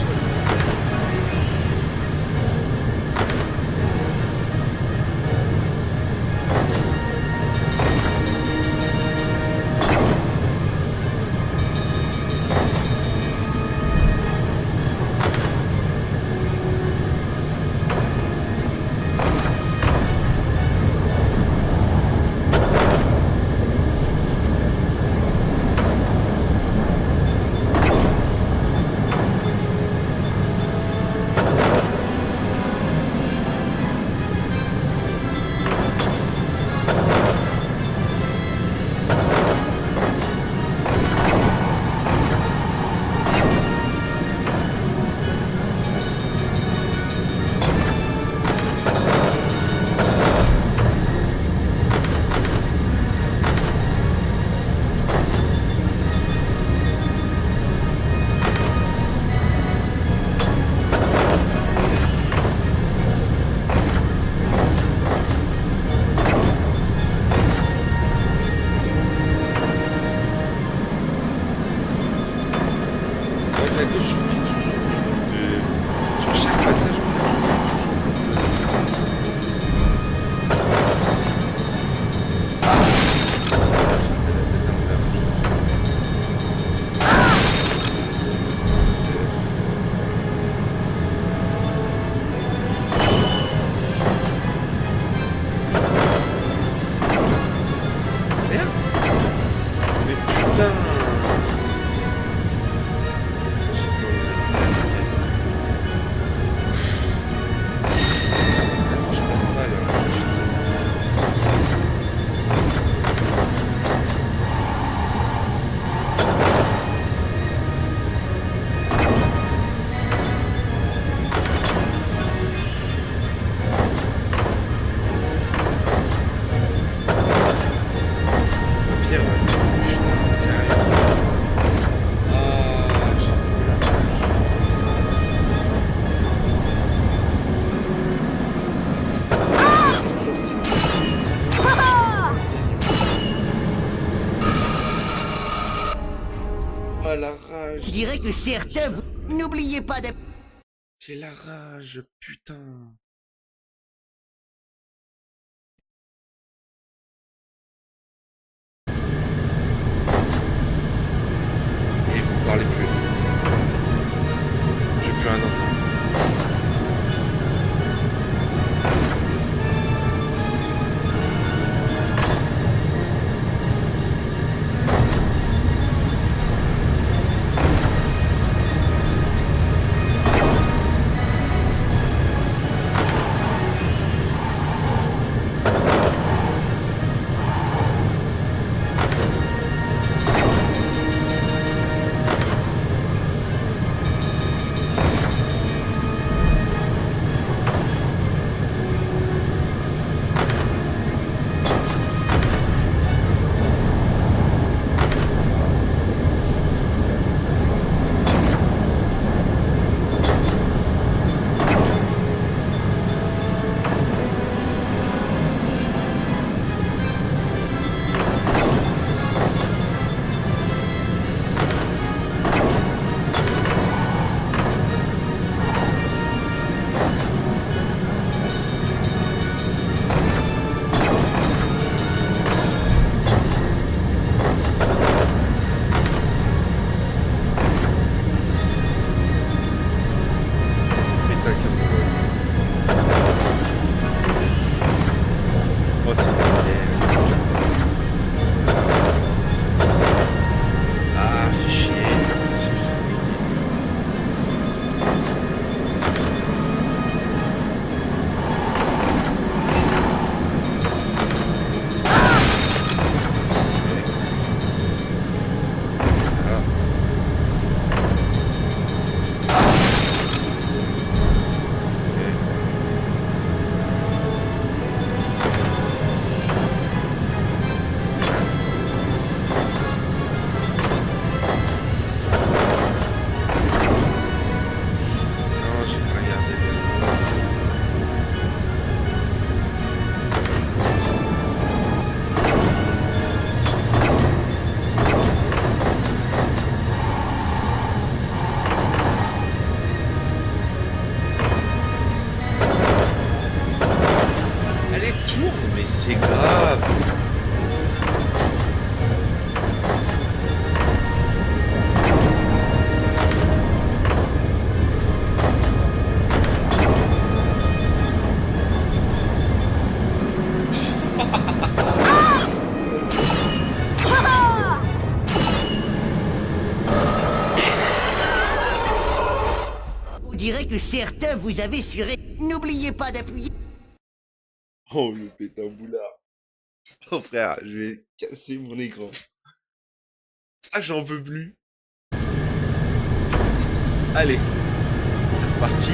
J: dirait que certains... N'oubliez pas de...
A: J'ai la rage, putain. Et vous parlez plus. J'ai plus rien entendre. Oh, c'est ah, fais chier. C'est grave.
J: On dirait que certains vous avez suré. N'oubliez pas d'appuyer.
A: Oh, le pétain boulard. Oh frère, je vais casser mon écran. Ah, j'en peux plus. Allez, c'est reparti.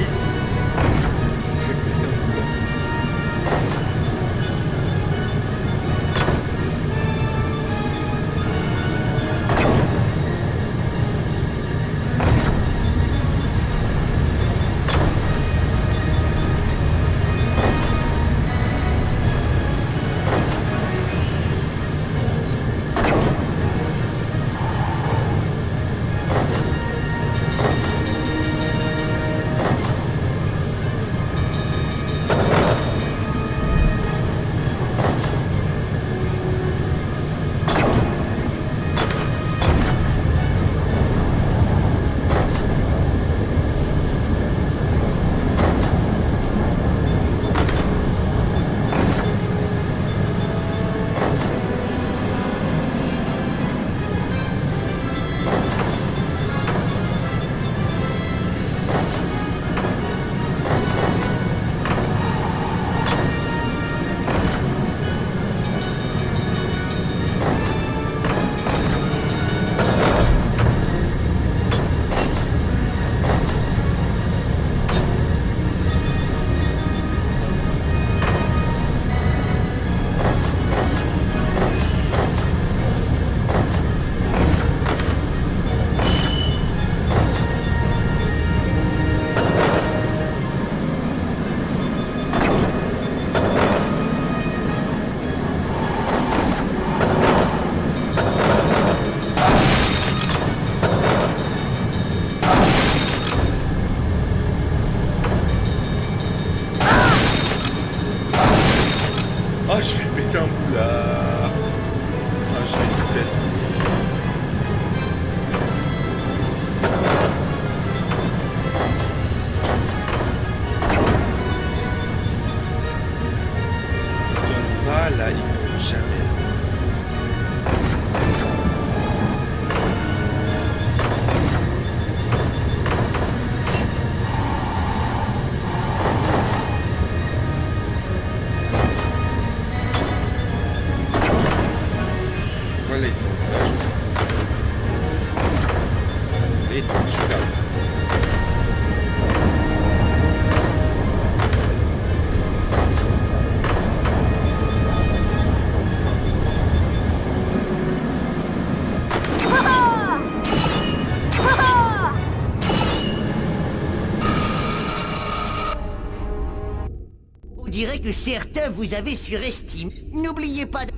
J: dirais que certains vous avaient surestimé. N'oubliez pas de...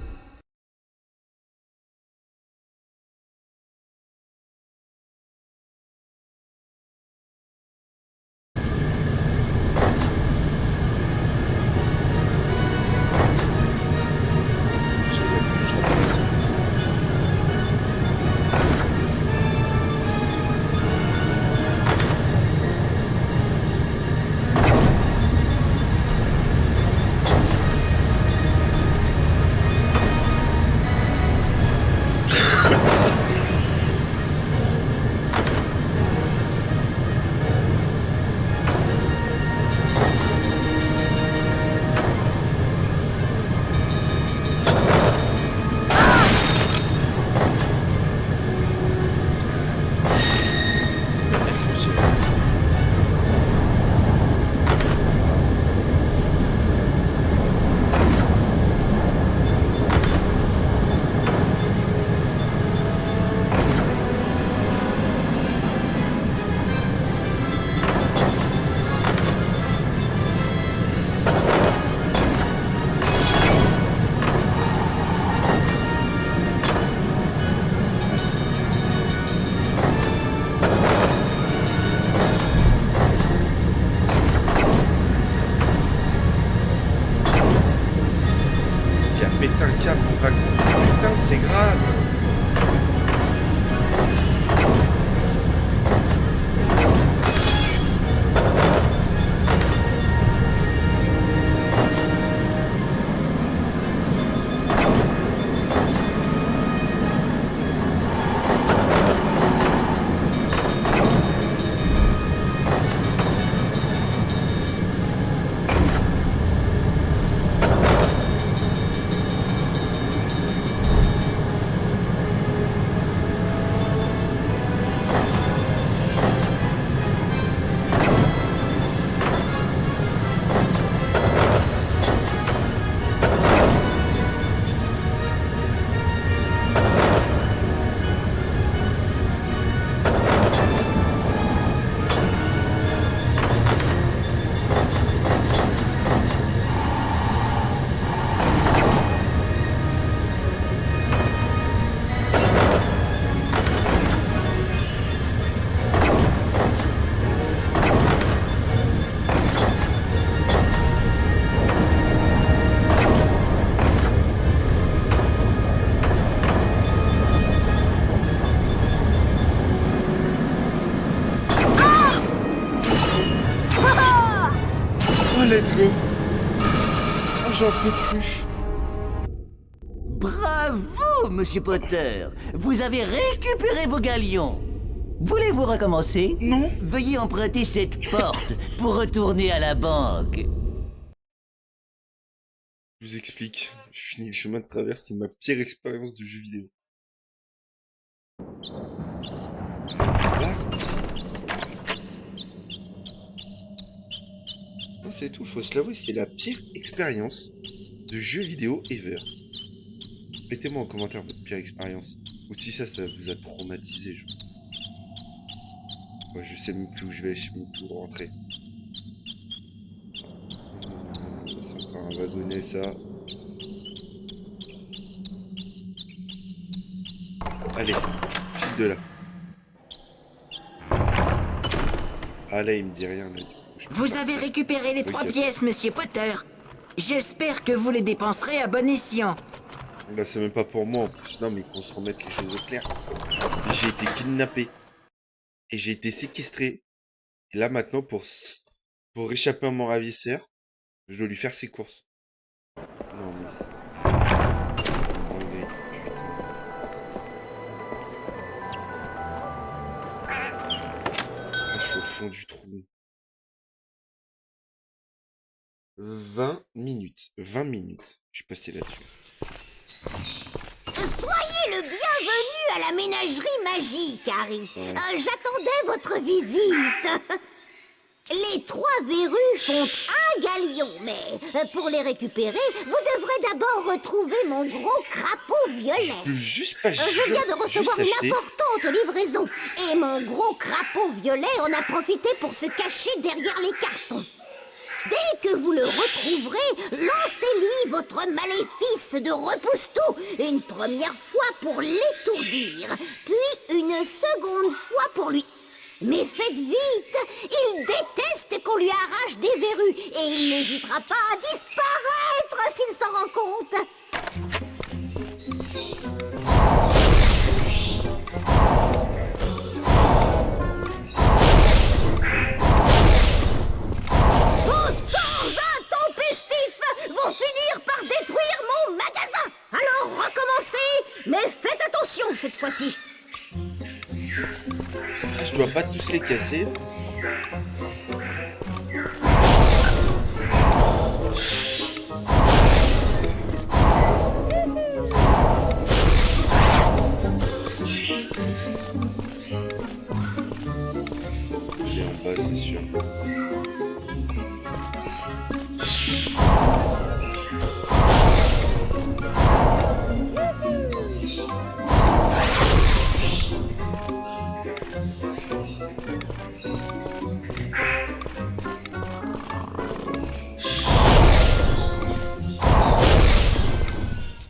A: Péter un câble en wagon. Putain, c'est grave. Let's go. Oh, j'en peux plus.
J: Bravo, Monsieur Potter. Vous avez récupéré vos galions. Voulez-vous recommencer?
A: Non.
J: Veuillez emprunter cette porte pour retourner à la banque.
A: Je vous explique. Je finis le chemin de traverse, c'est ma pire expérience de jeu vidéo. Barre d'ici. Non, c'est tout, faut se l'avouer, c'est la pire expérience de jeu vidéo ever. Mettez-moi en commentaire votre pire expérience. Ou si ça vous a traumatisé. Ouais, je sais même plus où je vais, je sais même plus où rentrer. C'est encore un wagonnet, ça. Allez, file de là. Ah là, il me dit rien, là.
J: Vous avez récupéré les 3 pièces, Monsieur Potter. J'espère que vous les dépenserez à bon escient.
A: Là, c'est même pas pour moi en plus. Non, mais qu'on se remette les choses au clair. J'ai été kidnappé. Et j'ai été séquestré. Et là, maintenant, pour échapper à mon ravisseur, je dois lui faire ses courses. Non, mais c'est... putain. Ah, je suis au fond du trou. 20 minutes. 20 minutes. Je suis passé là-dessus.
C: Soyez le bienvenu à la ménagerie magique, Harry. J'attendais votre visite. Les 3 verrues font un galion, mais pour les récupérer, vous devrez d'abord retrouver mon gros crapaud violet.
A: Je peux juste pas
C: Je viens de recevoir une importante livraison, et mon gros crapaud violet en a profité pour se cacher derrière les cartons. Dès que vous le retrouverez, lancez-lui votre maléfice de repousse-tout une première fois pour l'étourdir, puis une seconde fois pour lui... Mais faites vite! Il déteste qu'on lui arrache des verrues et il n'hésitera pas à disparaître s'il s'en rend compte. Vos sorts intempestifs vont finir par détruire mon magasin. Alors recommencez, mais faites attention cette fois-ci.
A: Je dois pas tous les casser. J'ai en bas, c'est sûr.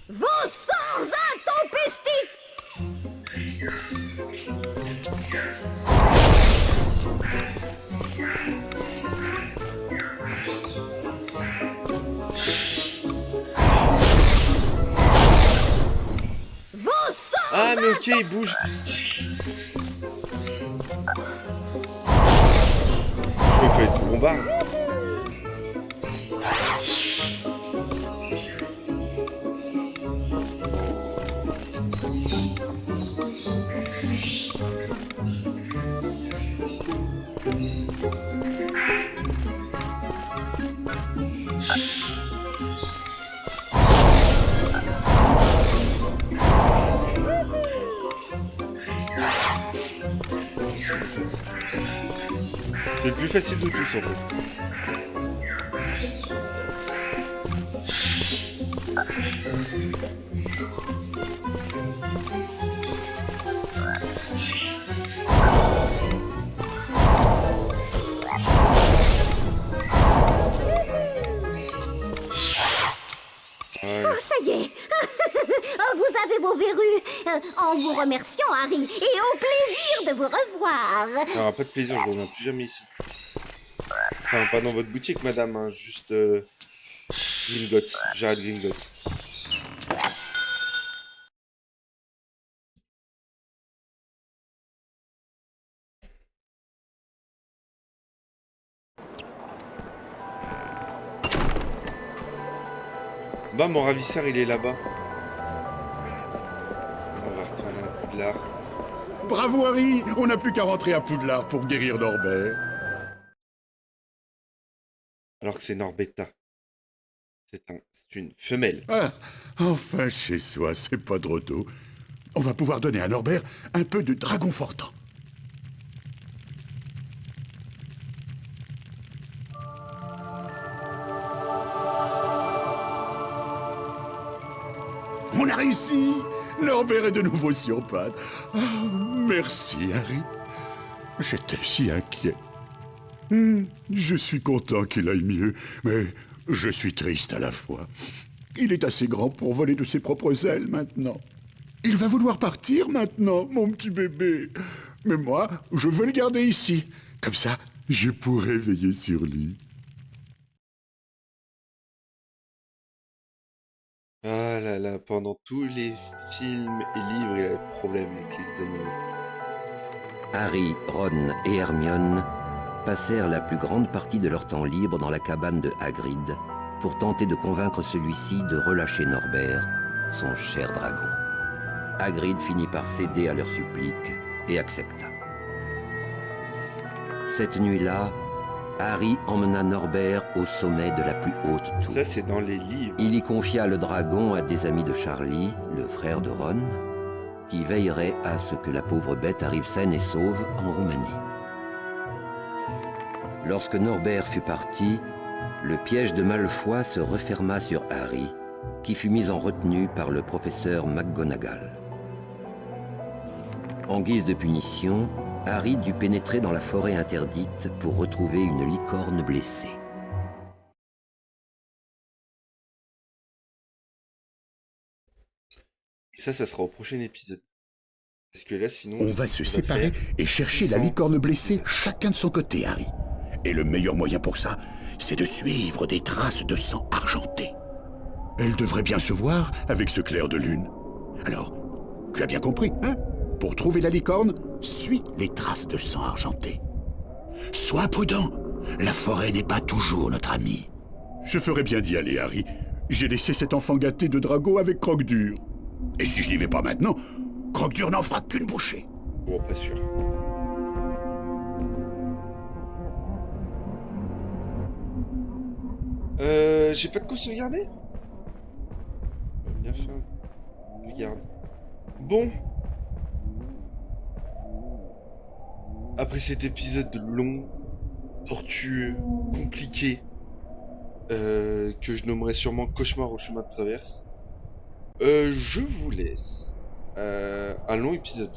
C: Vos sorts intempestifs! Vos sorts...
A: Ah, mais ok, il bouge. Je me fais tout bombarde. C'est le plus facile de tous en fait.
C: Oh, ça y est. Oh, vous avez vos verrues. En vous remerciant, Harry, et au plaisir de vous revoir.
A: Alors, pas de plaisir, je reviens plus jamais ici. Enfin, pas dans votre boutique, madame, hein, juste Gringotts. J'arrête Gringotts. Bah, mon ravisseur, il est là-bas. On va retourner à Poudlard.
F: Bravo Harry, on n'a plus qu'à rentrer à Poudlard pour guérir Norbert.
A: Alors que c'est Norbetta. C'est une femelle.
F: Ah, enfin chez soi, c'est pas trop tôt. On va pouvoir donner à Norbert un peu de dragon fortant. On a réussi! Norbert est de nouveau sur pattes. Oh, merci, Harry. J'étais si inquiet. Je suis content qu'il aille mieux, mais je suis triste à la fois. Il est assez grand pour voler de ses propres ailes maintenant. Il va vouloir partir maintenant, mon petit bébé. Mais moi, je veux le garder ici. Comme ça, je pourrai veiller sur lui.
A: Ah là là, pendant tous les films et livres, il a des problèmes avec les animaux.
N: Harry, Ron et Hermione passèrent la plus grande partie de leur temps libre dans la cabane de Hagrid pour tenter de convaincre celui-ci de relâcher Norbert, son cher dragon. Hagrid finit par céder à leurs suppliques et accepta. Cette nuit-là, Harry emmena Norbert au sommet de la plus haute tour.
A: Ça, c'est dans les livres.
N: Il y confia le dragon à des amis de Charlie, le frère de Ron, qui veilleraient à ce que la pauvre bête arrive saine et sauve en Roumanie. Lorsque Norbert fut parti, le piège de Malfoy se referma sur Harry, qui fut mis en retenue par le professeur McGonagall. En guise de punition, Harry dut pénétrer dans la forêt interdite pour retrouver une licorne blessée.
A: Et ça sera au prochain épisode. Parce que là, sinon...
F: On va se séparer et chercher la licorne blessée, chacun de son côté, Harry. Et le meilleur moyen pour ça, c'est de suivre des traces de sang argenté. Elle devrait bien se voir avec ce clair de lune. Alors, tu as bien compris, hein? Pour trouver la licorne, suis les traces de sang argenté. Sois prudent, la forêt n'est pas toujours notre ami. Je ferais bien d'y aller, Harry. J'ai laissé cet enfant gâté de Drago avec Croque-Dur. Et si je n'y vais pas maintenant, Croque-Dur n'en fera qu'une bouchée.
A: Bon, pas sûr. J'ai pas de quoi sauvegarder? Bien fait. Regarde. Bon. Après cet épisode long, tortueux, compliqué, que je nommerai sûrement Cauchemar au chemin de traverse, je vous laisse un long épisode.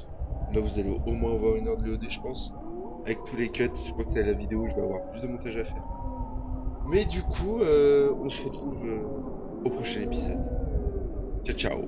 A: Là, vous allez au moins avoir 1 heure de VOD, je pense. Avec tous les cuts, je crois que c'est la vidéo où je vais avoir plus de montage à faire. Mais du coup, on se retrouve au prochain épisode. Ciao, ciao.